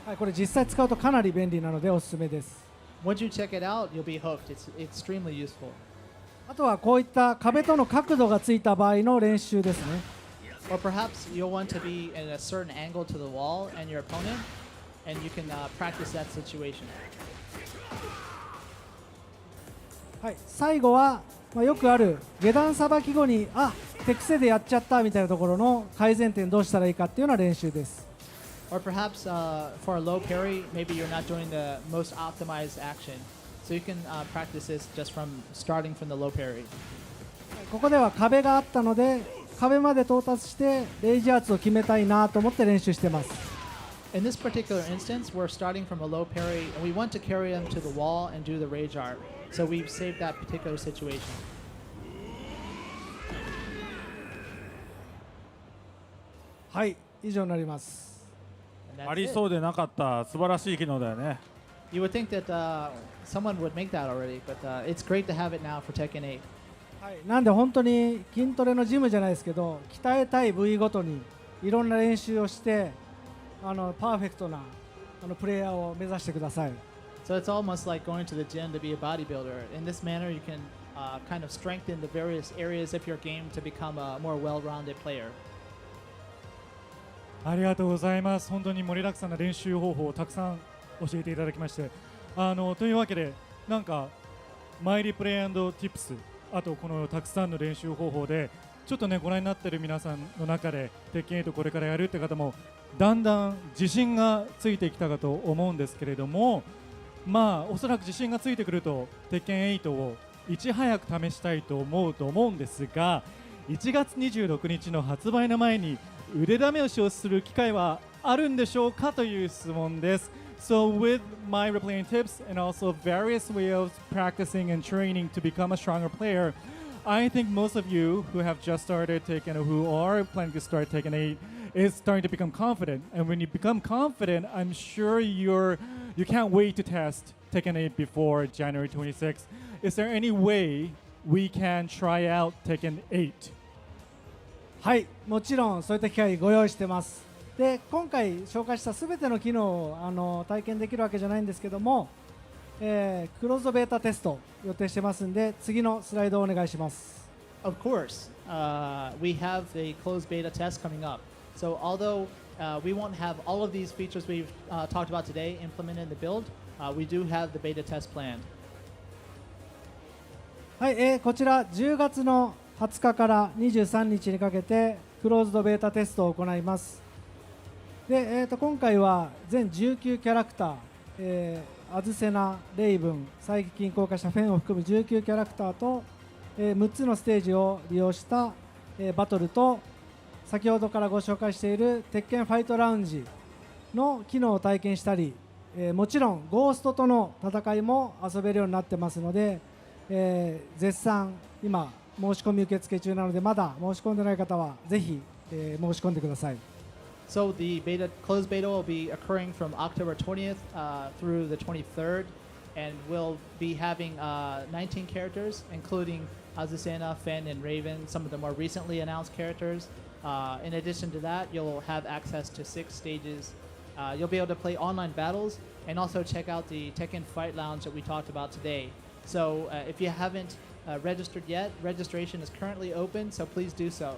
はい、これ実際使うとかなり便利なのでおすすめです。 Once you check it out, you'll be hooked. It's extremely useful. あとはこういった壁との角度がついた場合の練習ですね。 Or perhaps you'll want to be in a certain angle to the wall and your opponent, and you can practice that situation. はい、最後は、よくある下段さばき後に手癖でやっちゃったみたいなところの改善点どうしたらいいかっていうような練習です。 Or perhaps for a low parry, maybe you're not doing the most optimized action. So you can practice this just from starting from the low parry. ここでは壁があったので壁まで到達してレイジアーツを決めたいなと思って練習してます。 In this particular instance, we're starting from a low parry, and we want to carry them to the wall and do the rage art. So we've saved that particular situation. はい、以上になります。 And あ that's り it. そうでなかった素晴らしい機能だよね。 You would think that someone would make that already, but it's great to have it now for Tekken 8. はい、なんで本当に筋トレのジムじゃないですけど鍛えたい部位ごとにいろんな練習をしてパーフェクトなプレイヤーを目指してください。 So it's almost like going to the gym to be a bodybuilder. In this manner, you can kind of strengthen the various areas of your game to become a more well-rounded player. ありがとうございます。本当に盛りだくさんな練習方法をたくさん教えていただきまして、というわけでなんかマイリプレイ&ティップス、あとこのたくさんの練習方法でちょっとねご覧になっている皆さんの中で鉄拳8これからやるって方もだんだん自信がついてきたかと思うんですけれども、おそらく自信がついてくると鉄拳8をいち早く試したいと思うんですが、1月26日の発売の前に腕試しをする機会はあるんでしょうかという質問です。So with my replaying tips and also various ways of practicing and training to become a stronger player, I think most of you who have just started Tekken or who are planning to start Tekken 8 is starting to become confident. And when you become confident, I'm sure you can't wait to test Tekken 8 before January 26th. Is there any way we can try out Tekken 8? はい、もちろんそういった機会ご用意してます。で今回紹介したすべての機能を体験できるわけじゃないんですけども、クローズドベータテスト予定してますんで次のスライドをお願いします。 Of course, we have a closed beta test coming up. So although we won't have all of these features we've talked about today implemented in the build, we do have the beta test planned. はい、こちら10月の20日から23日にかけてクローズドベータテストを行います。で、今回は全19キャラクター、アズセナ、レイブン、最近降下したフェンを含む19キャラクターと、6つのステージを利用した、バトルと先ほどからご紹介している鉄拳ファイトラウンジの機能を体験したり、もちろんゴーストとの戦いも遊べるようになってますので、絶賛今申し込み受付中なのでまだ申し込んでない方はぜひ、申し込んでください。So the closed beta will be occurring from October 20th through the 23rd, and we'll be having 19 characters, including Azucena, Fen, and Raven, some of the more recently announced characters. In addition to that, you'll have access to 6 stages. You'll be able to play online battles and also check out the Tekken Fight Lounge that we talked about today. So if you haven't registered yet, registration is currently open, so please do so.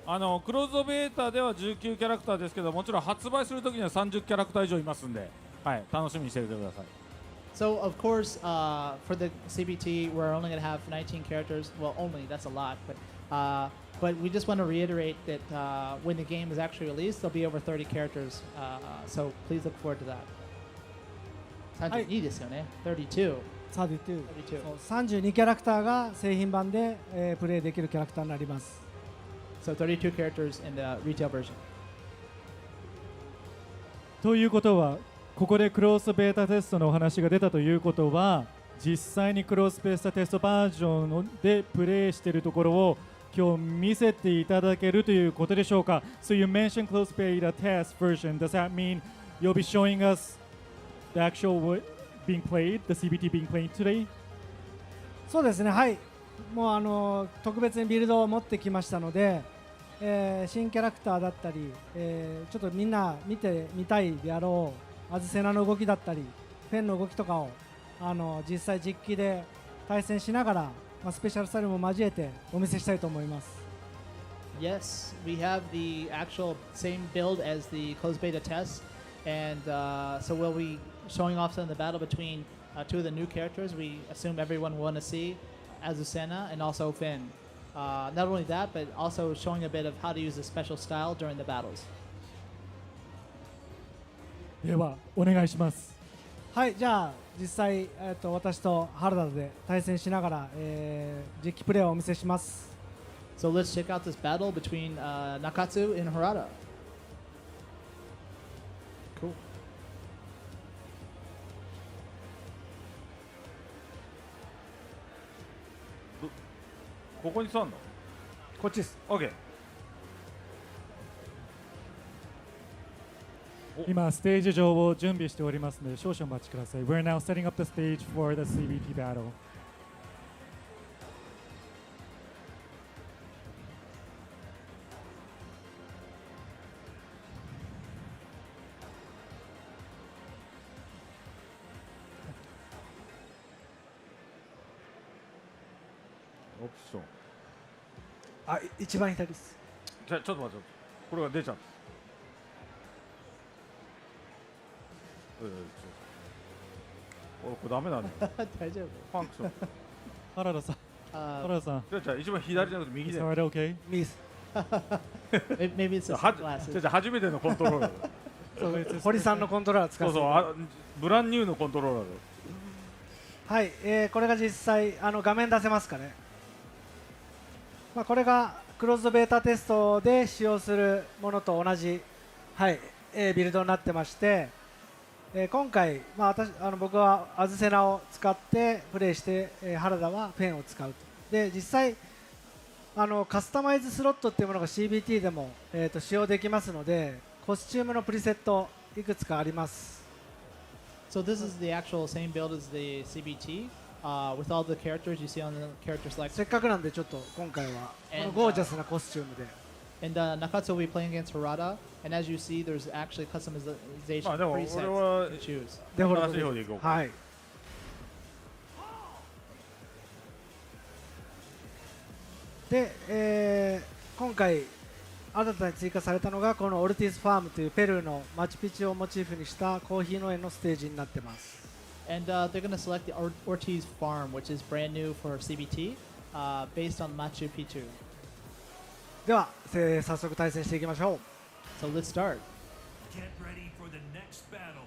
クローズドベータでは19キャラクターですけど、もちろん発売するときには30キャラクター以上いますんで、はい、楽しみにしていてください。So of course, for the CBT, we're only going to have 19 characters. Well, only that's a lot, but we just want to reiterate that when the game is actually released, there'll be over 30 characters. So please look forward to that. 32ですよね。32. 32。32キャラクターが製品版で、プレイできるキャラクターになります。So 32 characters in the retail version. ということは、ここでクロースベータテストのお話が出たということは、実際にクロースベータテストバージョンでプレイしているところを今日見せていただけるということでしょうか。So you mentioned closed beta test version. Does that mean you'll be showing us the actual being played, the CBT being played today? そうですね、はい。もう特別にビルドを持ってきましたので、新キャラクターだったり、ちょっとみんな見てみたいであろうアズセナの動きだったりフェンの動きとかを実際実機で対戦しながら、スペシャルスタイルも交えてお見せしたいと思います。Yes, we have the actual same build as the closed beta test, and so we'll be showing off some of the battle between two of the new characters we assume everyone will want to see, Azucena and also Finn. Not only that, but also showing a bit of how to use the special style during the battles. ではお願いします。はい、じゃあ実際、私と原田で対戦しながら、実機プレイをお見せします。So let's check out this battle between Nakatsu and Harada. Cool. ここに座んの？こっちです。 OK。今ステージ上を準備しておりますので少々お待ちください。We're now setting up the stage for the CBT battle. オプション。一番左です。じゃあちょっと待って、これが出ちゃう。これダメなんだよ。大丈夫。ファンクション。原田さん、原田さん。じゃあ一番左じゃなくて右で。Is that okay? ミス。Maybe it's the glasses. じゃあ初めてのコントローラーだ。堀さんのコントローラー使って。そうそう、ブランニューのコントローラーだ。はい、これが実際画面出せますかね。これがクローズドベータテストで使用するものと同じ、はい、ビルドになってまして、今回、僕はアズセナを使ってプレイして、原田はフェンを使うと。で実際カスタマイズスロットっていうものが CBT でも、使用できますので、コスチュームのプリセットいくつかあります。So this is the actual same build as the CBT, with all the characters you see on the character select. せっかくなんでちょっと今回はこのゴージャスなコスチュームで。And Nakatsu will be playing against Harada, and as you see, there's actually customization でも presets 俺は to choose. デフォル新しい方でいこうか。はい。で、今回新たに追加されたのがこのオルティスファームというペルーのマチュピチュをモチーフにしたコーヒー農園のステージになってます。And they're going to select the Ortiz farm, which is brand new for CBT, based on Machu Picchu. では、早速対戦していきましょ So let's start. Get ready for the next battle.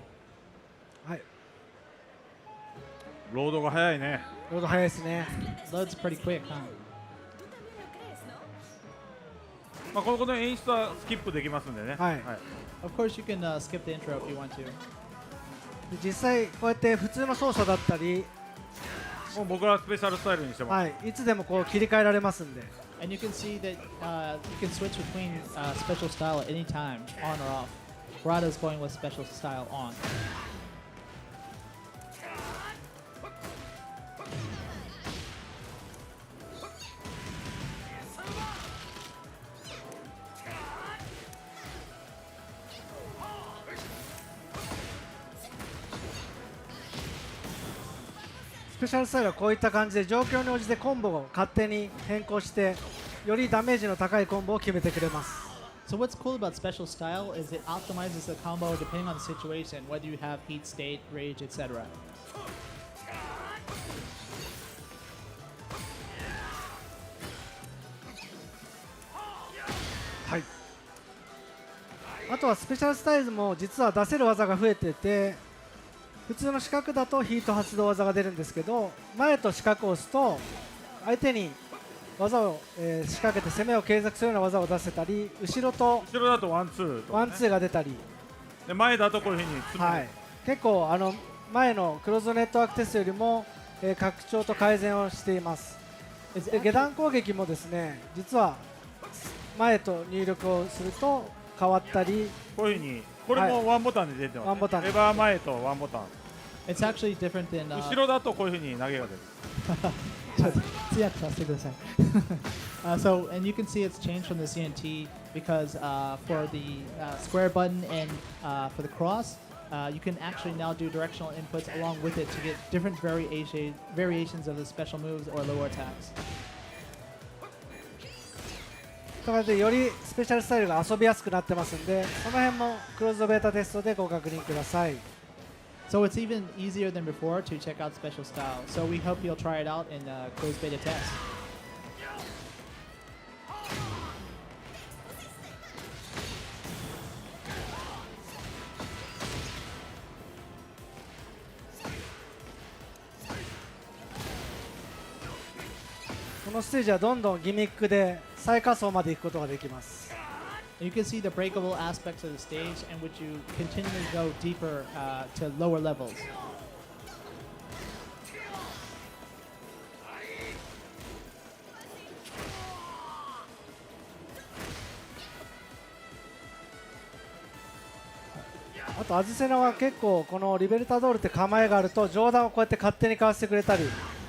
う。はい。ロードが速いね。ロード早いですね。 Load's pretty quick, huh? まあこの演出はスキップできますんでね。はい Of course, you can skip the intro if you want to. 実際こうやって普通の操作だったり、もう僕はスペシャルスタイルにしてます。はい、いつでもこう切り替えられますんで、 And you can see that you can switch between special style at any time, on or off. Harada's going with special style on. スペシャルスタイルはこういった感じで状況に応じてコンボを勝手に変更してよりダメージの高いコンボを決めてくれます。 So what's cool about special style is it optimizes the combo depending on the situation, whether you have heat state, rage, etc. はい。あとはスペシャルスタイルも実は出せる技が増えてて、普通の四角だとヒート発動技が出るんですけど、前と四角を押すと相手に技を、仕掛けて攻めを継続するような技を出せたり、後ろと後ろだとワンツーとか、ね、ワンツーが出たり、で前だとこういうふうに詰める、はい、結構前のクローズネットワークテストよりも、拡張と改善をしています。で下段攻撃もですね、実は前と入力をすると変わったり、こういうふうにこれもワンボタンで出てます、ね、ワンボタンレバー前とワンボタン。 It's actually different than. 後ろだとこういうふうに投げが出る。So, and you can see it's changed from the CNT because for the square button and for the cross, you can actually now do directional inputs along with it to get different variations of the special moves or lower attacks. ということでよりスペシャルスタイルが遊びやすくなってますんで、その辺もクローズドベータテストでご確認ください。So it's even easier than before to check out special style. So we hope you'll try it out in closed beta test. このステージはどんどんギミックで最下層まで行くことができます。 You can see the breakable aspects of the stage in which you continually go deeper to lower levels. あとアズセナは結構このリベルタドールって構えがあると上段をこうやって勝手にかわしてくれたり、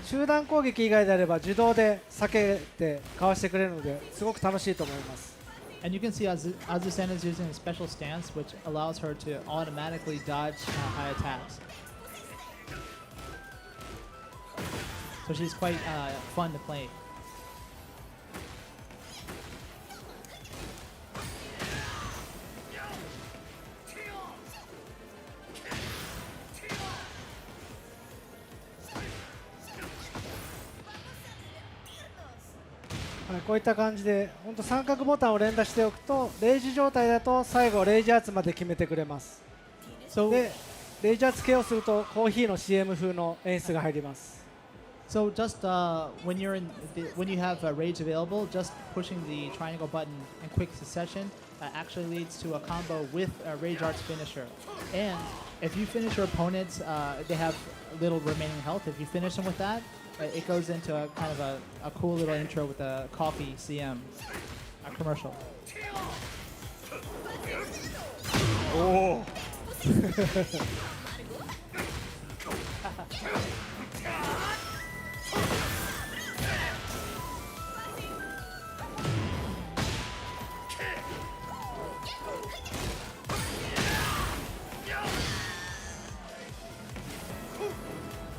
集団攻撃以外であれば自動で避けてかわしてくれるのですごく楽しいと思います。 And you can see Azusen is using a special stance which allows her to automatically dodge high attacks. So she's quite fun to play. こういった感じで本当三角ボタンを連打しておくとレイジ状態だと最後レイジアーツまで決めてくれます。でレイジアーツ系をするとコーヒーの CM 風の演出が入ります。 So just when you have rage available, just pushing the triangle button in quick succession actually leads to a combo with a rage arts finisher. And if you finish your opponents, they have little remaining health. If you finish them with that, it goes into a kind of a cool little intro with a coffee CM commercial. おお。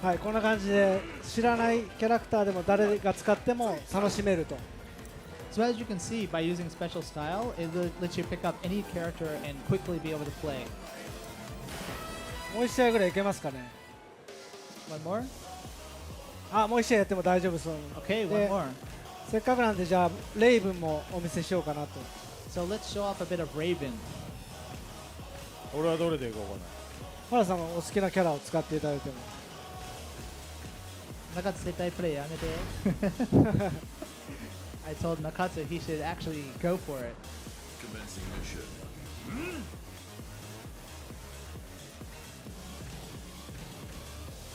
はい、こんな感じで知らないキャラクターでも誰が使っても楽しめると。 So as you can see, by using special style, it lets you pick up any character and quickly be able to play. もう1試合ぐらいいけますかね。One more? あ、もう一試合やっても大丈夫そうなの Okay, で one more. せっかくなんでじゃあレイブンもお見せしようかなと So let's show off a bit of Raven. 俺はどれでいこうか原さんがお好きなキャラを使っていただいてもNakatsu Setai play, yamete. I told Nakatsu he should actually go for it. Commencing mission.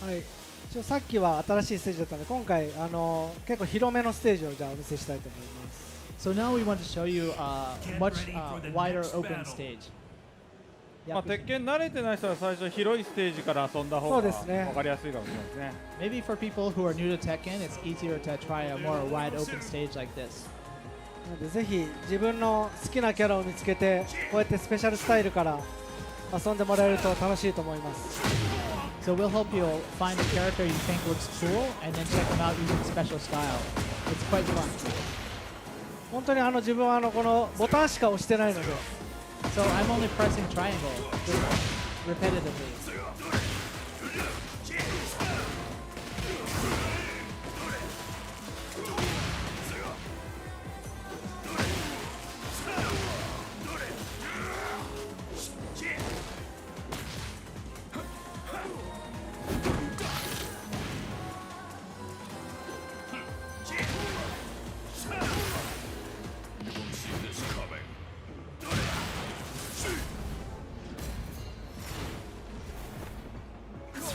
はいさっきは新しいステージだったので今回結構広めのステージをじゃあお見せしたいと思います So now we want to show you a much wider open stage. な。まあ、鉄拳慣れてない人は最初広いステージから遊んだ方がそうですね分かりやすいかもしれないですね。Maybe for people who are new to Tekken, it's easier to try a more wide open stage like this. なのでぜひ自分の好きなキャラを見つけてこうやってスペシャルスタイルから遊んでもらえると楽しいと思います So we'll help you find a character you think looks cool and then check them out using special style. It's quite fun. 本当に自分はこのボタンしか押してないので So I'm only pressing triangle repetitively.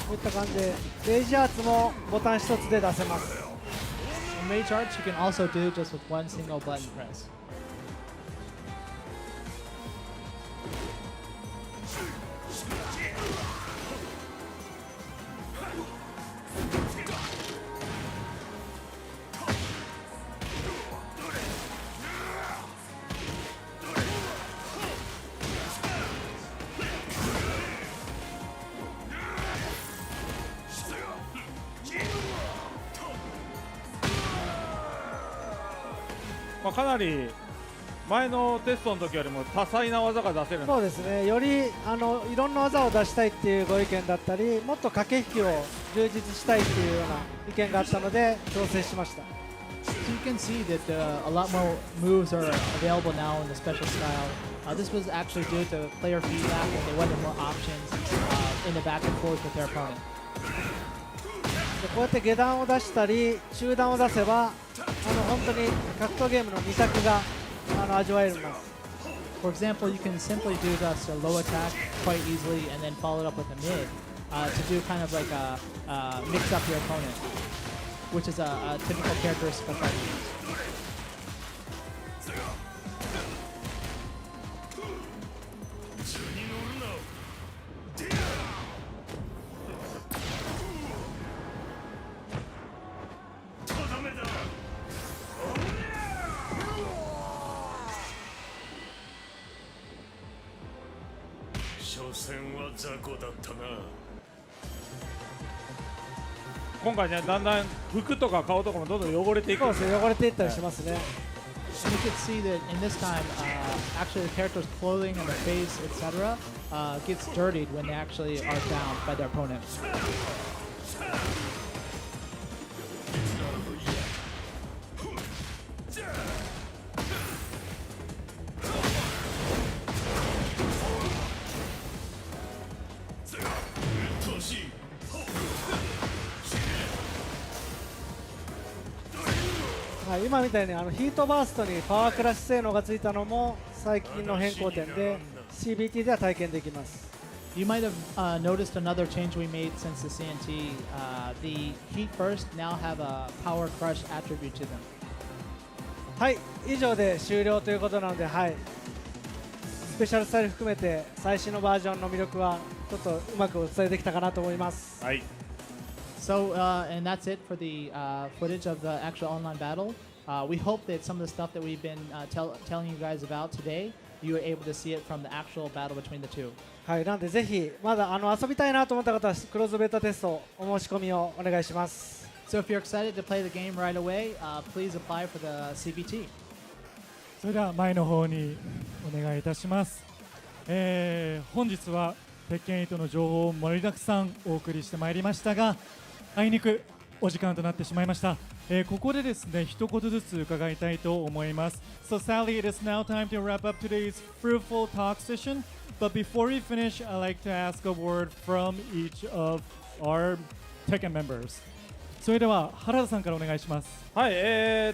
こういった感じでレイジアーツもボタン一つで出せます In Rage Arts, you can also do just with one single button press. まあ、かなり前のテストの時よりも多彩な技が出せるんでそうですねよりいろんな技を出したいっていうご意見だったりもっと駆け引きを充実したいっていうような意見があったので調整しました So you can see that a lot more moves are available now in the special style. This was actually due to player feedback and they wanted more options in the back and forth with their opponent. でこうやって下段を出したり中段を出せば本当に格闘ゲームの2択が味わえます For example, you can simply do this low attack quite easily and then follow it up with a mid to do kind of like a mix up your opponent, which is a typical characteristic of fighting. 所詮は雑魚だったな。今回ねだんだん服とか顔とかもどんどん汚れていくそうですね汚れていったりしますね And you can see that in this time, actually the character's clothing and the face, etc., gets dirtied when they actually are down by their opponent. はい、今みたいにヒートバーストにパワークラッシュ性能がついたのも最近の変更点で CBT では体験できます You might have noticed another change we made since the CNT. The Heat Burst now have a Power Crush attribute to them. はい以上で終了ということなので、はい、スペシャルスタイル含めて最新のバージョンの魅力はちょっとうまくお伝えできたかなと思います。はい。 So, and that's it for the footage of the actual online battle. We hope that some of the stuff that we've been telling you guys about today, you were able to see it from the actual battle between the two. はい、なのでぜひまだ遊びたいなと思った方はクローズベータテストお申し込みをお願いします。So if you're excited to play the game right away, please apply for the CBT. それでは前の方にお願いいたします。本日は鉄拳8の情報を盛りだくさんお送りしてまいりましたが、あいにくお時間となってしまいました。ここでですね、一言ずつ伺いたいと思います。So Sally, it is now time to wrap up today's fruitful talk session. But before we finish, I'd like to ask a word from each of our Tekken members. それでは原田さんからお願いします。はい、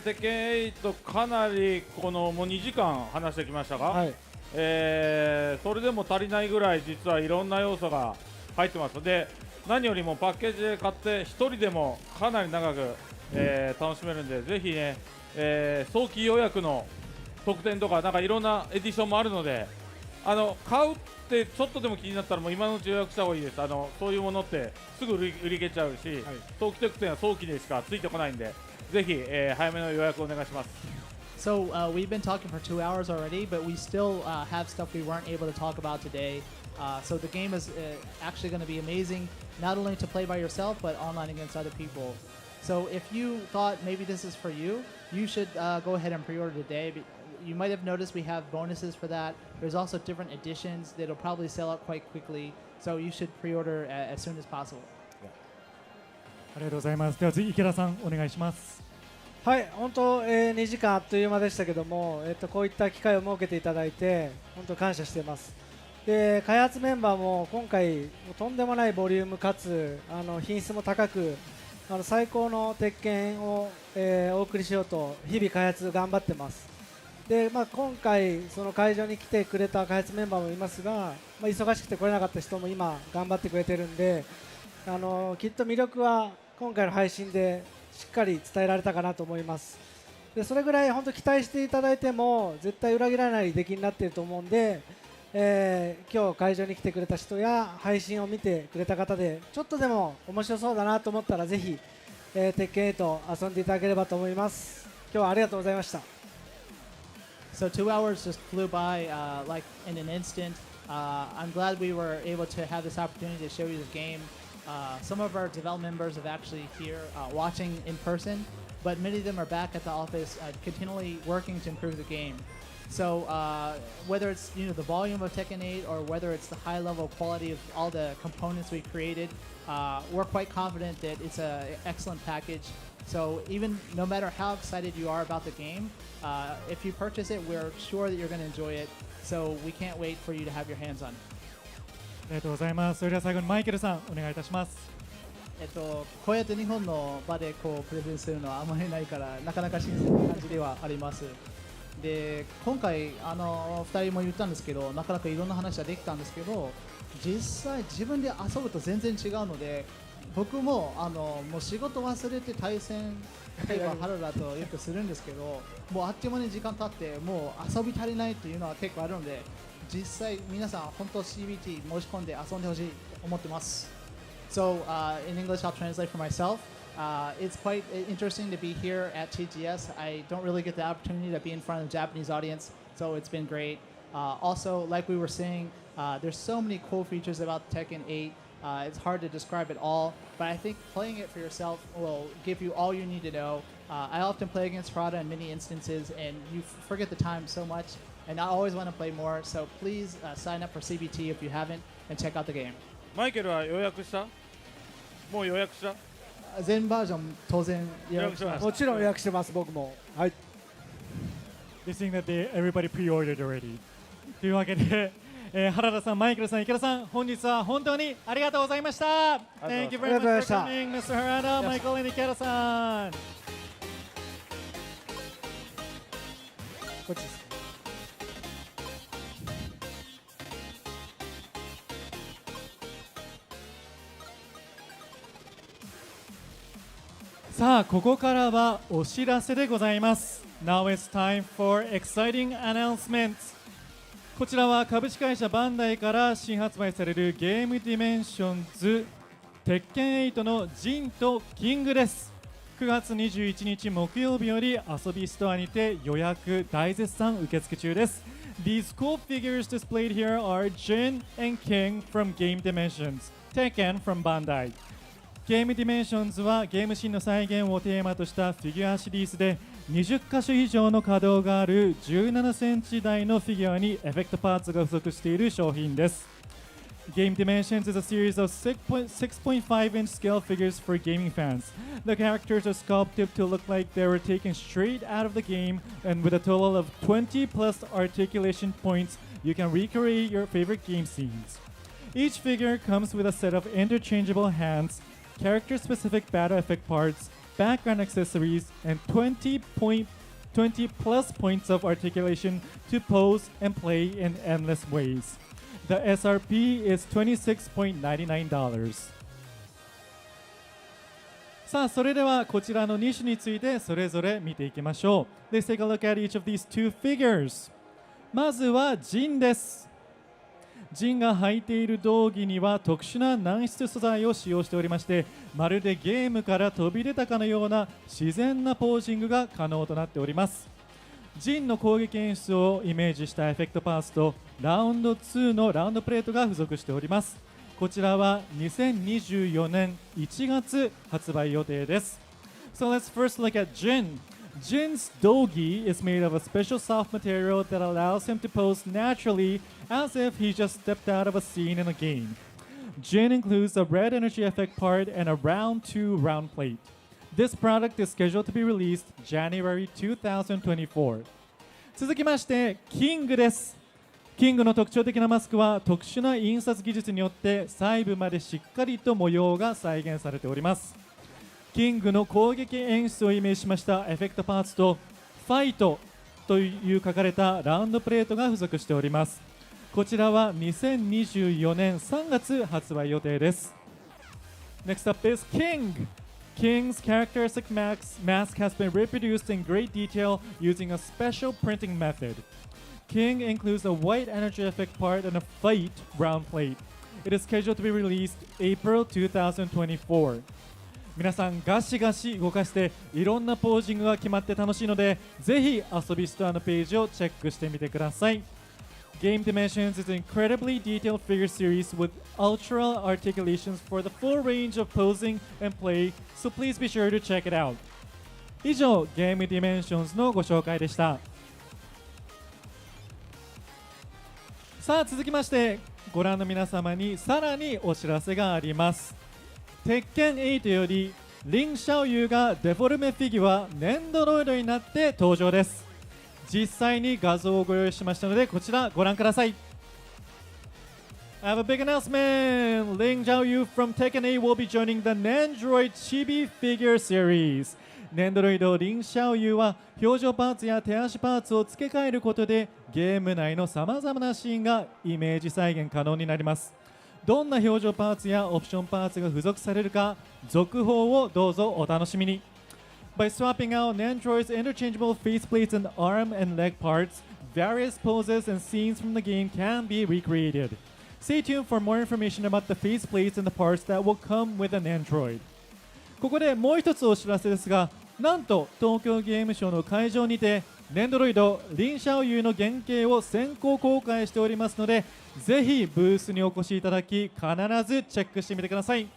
鉄拳8かなりこのもう2時間話してきましたが、はい、それでも足りないぐらい実はいろんな要素が入ってますので、何よりもパッケージで買って1人でもかなり長く、楽しめるんで、ぜひね、早期予約の特典とかなんかいろんなエディションもあるので、買うってちょっとでも気になったらもう今のうち予約した方がいいです。そういうものってすぐ売り切れちゃうし、はい、早期特典は早期でしかついてこないんで、ぜひ、早めの予約お願いします。So we've been talking for 2 hours already, but we still have stuff we weren't able to talk about today. So the game is actually going to be amazing, not only to play by yourself, but online against other people. So if you thought maybe this is for you, you should go ahead and pre-order today. You might have noticed we have bonuses for that. There's also different editions that'll probably sell out quite quickly. So you should pre-order as soon as possible. ありがとうございます。では次池田さんお願いします。はい、本当、2時間あっという間でしたけども、こういった機会を設けていただいて本当感謝しています。で、開発メンバーも今回とんでもないボリュームかつ品質も高く最高の鉄拳を、お送りしようと日々開発頑張ってます。で、今回その会場に来てくれた開発メンバーもいますが、忙しくて来れなかった人も今頑張ってくれてるんで、きっと魅力は今回の配信でしっかり伝えられたかなと思います。で、それぐらい本当期待していただいても絶対裏切らない出来になっていると思うんで、今日会場に来てくれた人や配信を見てくれた方でちょっとでも面白そうだなと思ったらぜひ、鉄拳8遊んでいただければと思います。今日はありがとうございました。So 2 hours just flew by like in an instant. I'm glad we were able to have this opportunity to show you the game. Some of our development members are actually here watching in person, but many of them are back at the office continually working to improve the game. So whether it's the volume of Tekken 8 or whether it's the high level quality of all the components we created, we're quite confident that it's an excellent package. So even no matter how excited you are about the game, if you purchase it, we're sure that you're going to enjoy it. So we can't wait for you to have your hands on it. ありがとうございます。それでは最後にマイケルさんお願いいたします。こうやって日本の場でこうプレゼンするのはあまりないからなかなか新鮮な感じではあります。で、今回2人も言ったんですけど、なかなかいろんな話ができたんですけど、実際自分で遊ぶと全然違うので、僕ももう仕事忘れて対戦例えば原田とよくするんですけど、もうあっという間に時間経ってもう遊び足りないっていうのは結構あるので、実際皆さん本当 CBT 申し込んで遊んでほしいと思ってます。So in English I'll translate for myself. It's quite interesting to be here at TGS. I don't really get the opportunity to be in front of the Japanese audience, so it's been great. Also, like we were saying, there's so many cool features about Tekken 8. It's hard to describe it all, but I think playing it for yourself will give you all you need to know. I often play against Harada in many instances, and you forget the time so much, and I always want to play more, so please sign up for CBT if you haven't, and check out the game. マイケルは予約した？もう予約した？全バージョン当然予約しました。もちろん予約してます、僕も。はい。They think that everybody pre-ordered already. というわけで、原田さん、マイケルさん、池田さん、本日は本当にありがとうございました。Thank you very much for coming, Mr. Harada, Michael, and 池田さん。こっちです。さあ、ここからはお知らせでございます。Now it's time for exciting announcements. こちらは株式会社バンダイから新発売されるゲームディメンションズ鉄拳8のジンとキングです。9月21日木曜日より遊びストアにて予約大絶賛受付中です。These cool figures displayed here are Jin and King from Game Dimensions, Tekken from Bandai。ゲームディメンションズはゲームシーンの再現をテーマとしたフィギュアシリーズで20箇所以上の稼働がある17センチ台のフィギュアにエフェクトパーツが付属している商品です。Game Dimensions is a series of 6.5-inch scale figures for gaming fans. The characters are sculpted to look like they were taken straight out of the game, and with a total of 20 plus articulation points, you can recreate your favorite game scenes. Each figure comes with a set of interchangeable hands, character-specific battle effect parts, background accessories, and 20 plus points of articulation to pose and play in endless ways. The SRP is $26.99. さあ、それではこちらの2種についてそれぞれ見ていきましょう。Let's take a look at each of these two figures. まずはジンです。ジンが履いている道着には特殊な軟質素材を使用しておりまして、まるでゲームから飛び出たかのような自然なポージングが可能となっております。ジンの攻撃演出をイメージしたエフェクトパーツとラウンド2のラウンドプレートが付属しております。こちらは2024年1月発売予定です。So let's first look at Jin. Jin's dogi is made of a special soft material that allows him to pose naturally as if he just stepped out of a scene in a game. Jin includes a red energy effect part and a round 2 round plate. This product is scheduled to be released January 2024. 続きまして、キングです。キングの特徴的なマスクは特殊な印刷技術によって細部までしっかりと模様が再現されております。キングの攻撃演出をイメージしましたエフェクトパーツとファイトという書かれたラウンドプレートが付属しております。こちらは2024年3月発売予定です。Next up is King. King's characteristic mask has been reproduced in great detail using a special printing method. King includes a white energy effect part and a fight round plate. It is scheduled to be released April 2024. 皆さんガシガシ動かしていろんなポージングが決まって楽しいので、ぜひ遊びストアのページをチェックしてみてください。Game Dimensions is an incredibly detailed figure series with ultra articulations for the full range of posing and play, so please be sure to check it out. 以上、Game Dimensions のご紹介でした。さあ、続きまして、ご覧の皆様にさらにお知らせがあります。鉄拳8よりリン・シャオユーがデフォルメフィギュアネンドロイドになって登場です。実際に画像をご用意しましたので、こちらご覧ください。I have a big announcement! Ling Xiaoyu from Tekken 8 will be joining the Nendroid Chibi Figure Series. ネンドロイドリン・シャオユーは表情パーツや手足パーツを付け替えることでゲーム内のさまざまなシーンがイメージ再現可能になります。どんな表情パーツやオプションパーツが付属されるか、続報をどうぞお楽しみに。By swapping out Nendroid's interchangeable faceplates and arm and leg parts, various poses and scenes from the game can be recreated. Stay tuned for more information about the faceplates and the parts that will come with an Nendroid. ここでもう一つお知らせですが、なんと東京ゲームショウの会場にてネンドロイドリン・シャオユーの原型を先行公開しておりますので、ぜひブースにお越しいただき必ずチェックしてみてください。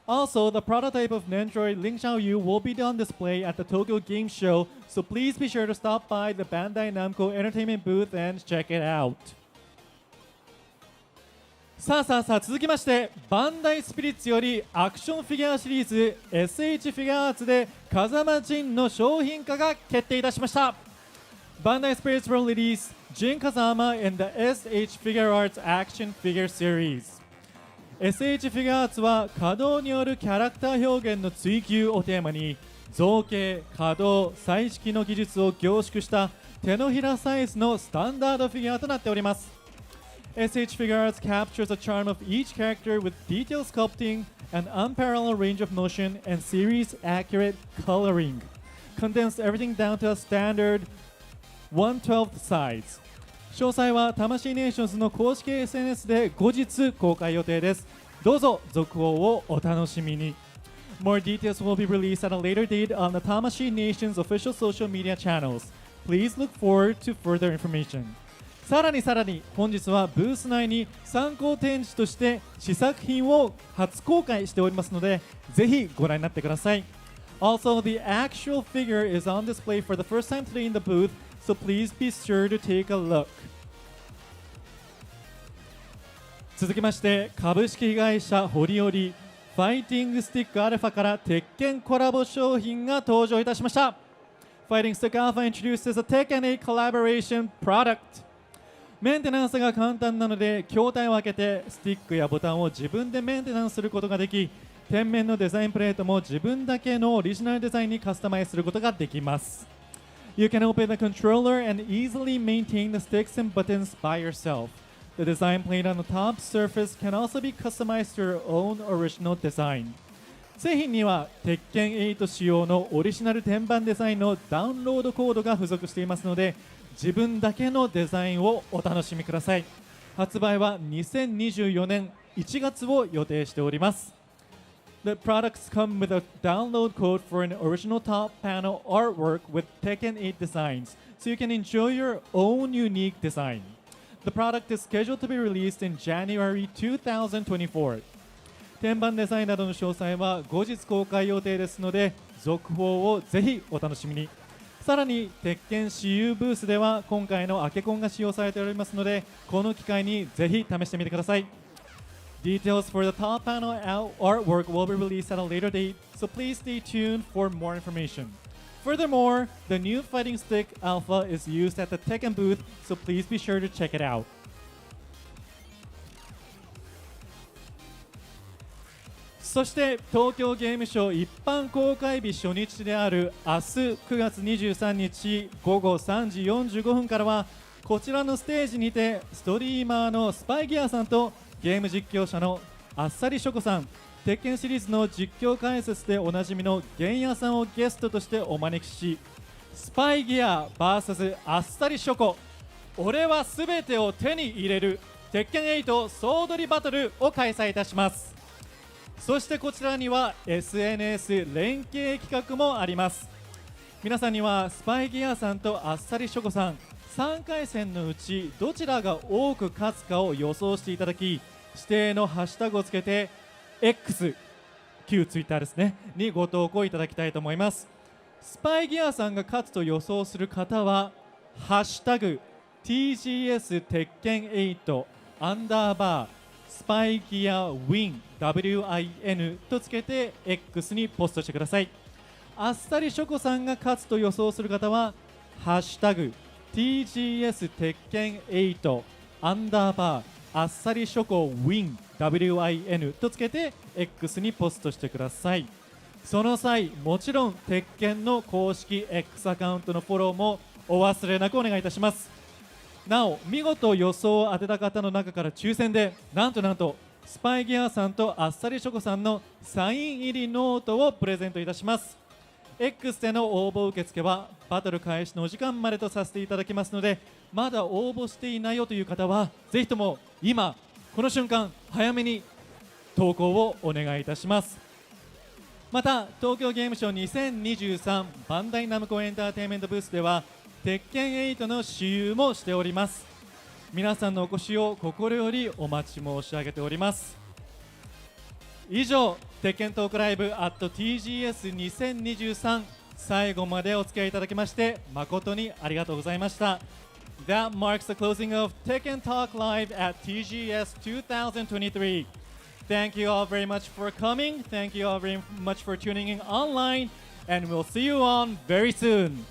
Also, the prototype of Nendroid Ling Xiaoyu will be on display at the Tokyo Game Show, so please be sure to stop by the Bandai Namco Entertainment booth and check it out. さあ続きましてバンダイスピリッツよりアクションフィギュアシリーズ SH フィギュアアーツで風間仁の商品化が決定いたしました。Bandai Spirits will release Jin Kazama in the SH Figure Arts Action Figure Series. SH フィギュアアーツは稼働によるキャラクター表現の追求をテーマに造形、稼働、彩色の技術を凝縮した手のひらサイズのスタンダードフィギュアとなっております。SH Figure Arts captures the charm of each character with detailed sculpting, an unparalleled range of motion, and series-accurate coloring. Condensed everything down to a standard 1/12 size. 詳細は魂ネーションズの公式 SNS で後日公開予定です。どうぞ続報をお楽しみに。More details will be released at a later date on the Tamashi Nation's official social media channels. Please look forward to further information. さらに本日はブース内に参考展示として試作品を初公開しておりますので、ぜひご覧になってください。Also, the actual figure is on display for the first time today in the booth, so please be sure to take a look. 続きまして株式会社ホリオリファイティングスティックアルファから鉄拳コラボ商品が登場いたしました。 Fighting Stick Alpha introduces a Tekken 8 collaboration product。 メンテナンスが簡単なので筐体を開けてスティックやボタンを自分でメンテナンスすることができ、天面のデザインプレートも自分だけのオリジナルデザインにカスタマイズすることができます。 You can open the controller and easily maintain the sticks and buttons by yourself. The design plate on the top surface can also be customized to your own original design。 製品には鉄拳8仕様のオリジナル天板デザインのダウンロードコードが付属していますので、自分だけのデザインをお楽しみください。発売は2024年1月を予定しております。 The products come with a download code for an original top panel artwork with Tekken 8 designs, so you can enjoy your own unique design. The product is scheduled to be released in January 2024。 天板デザインなどの詳細は後日公開予定ですので、続報をぜひお楽しみに。さらに鉄拳私有ブースでは今回のアケコンが使用されておりますので、この機会にぜひ試してみてください。 Details for the top panel artwork will be released at a later date, so please stay tuned for more information. Furthermore, the new Fighting Stick Alpha is used at the Tekken booth, so please be sure to check it out. そして東京ゲームショウ一般公開日初日である明日9月23日午後3時45分からは、こちらのステージにてストリーマーのスパイギアさんとゲーム実況者のあっさりショコさん、鉄拳シリーズの実況解説でおなじみのゲンヤさんをゲストとしてお招きし、スパイギア VS あっさりショコ、俺は全てを手に入れる鉄拳8総取りバトルを開催いたします。そしてこちらには SNS 連携企画もあります。皆さんにはスパイギアさんとあっさりショコさん、3回戦のうちどちらが多く勝つかを予想していただき、指定のハッシュタグをつけて X、旧ツイッターですねにご投稿いただきたいと思います。スパイギアさんが勝つと予想する方はハッシュタグ TGS 鉄拳8アンダーバースパイギア WIN WIN とつけて X にポストしてください。あっさりショコさんが勝つと予想する方はハッシュタグ TGS 鉄拳8アンダーバーあっさりショコ WIN WIN とつけて X にポストしてください。その際もちろん鉄拳の公式 X アカウントのフォローもお忘れなくお願いいたします。なお見事予想を当てた方の中から抽選でなんとスパイギアさんとあっさりショコさんのサイン入りノートをプレゼントいたします。 X での応募受付はバトル開始のお時間までとさせていただきますので、まだ応募していないよという方はぜひとも今この瞬間早めに投稿をお願いいたします。また東京ゲームショウ2023バンダイナムコエンターテインメントブースでは鉄拳8の私有もしております。皆さんのお越しを心よりお待ち申し上げております。以上鉄拳トークライブ at TGS2023 最後までお付き合いいただきまして誠にありがとうございました。 That marks the closing of Tekken Talk Live at TGS 2023. Thank you all very much for coming. Thank you all very much for tuning in online, and we'll see you on very soon.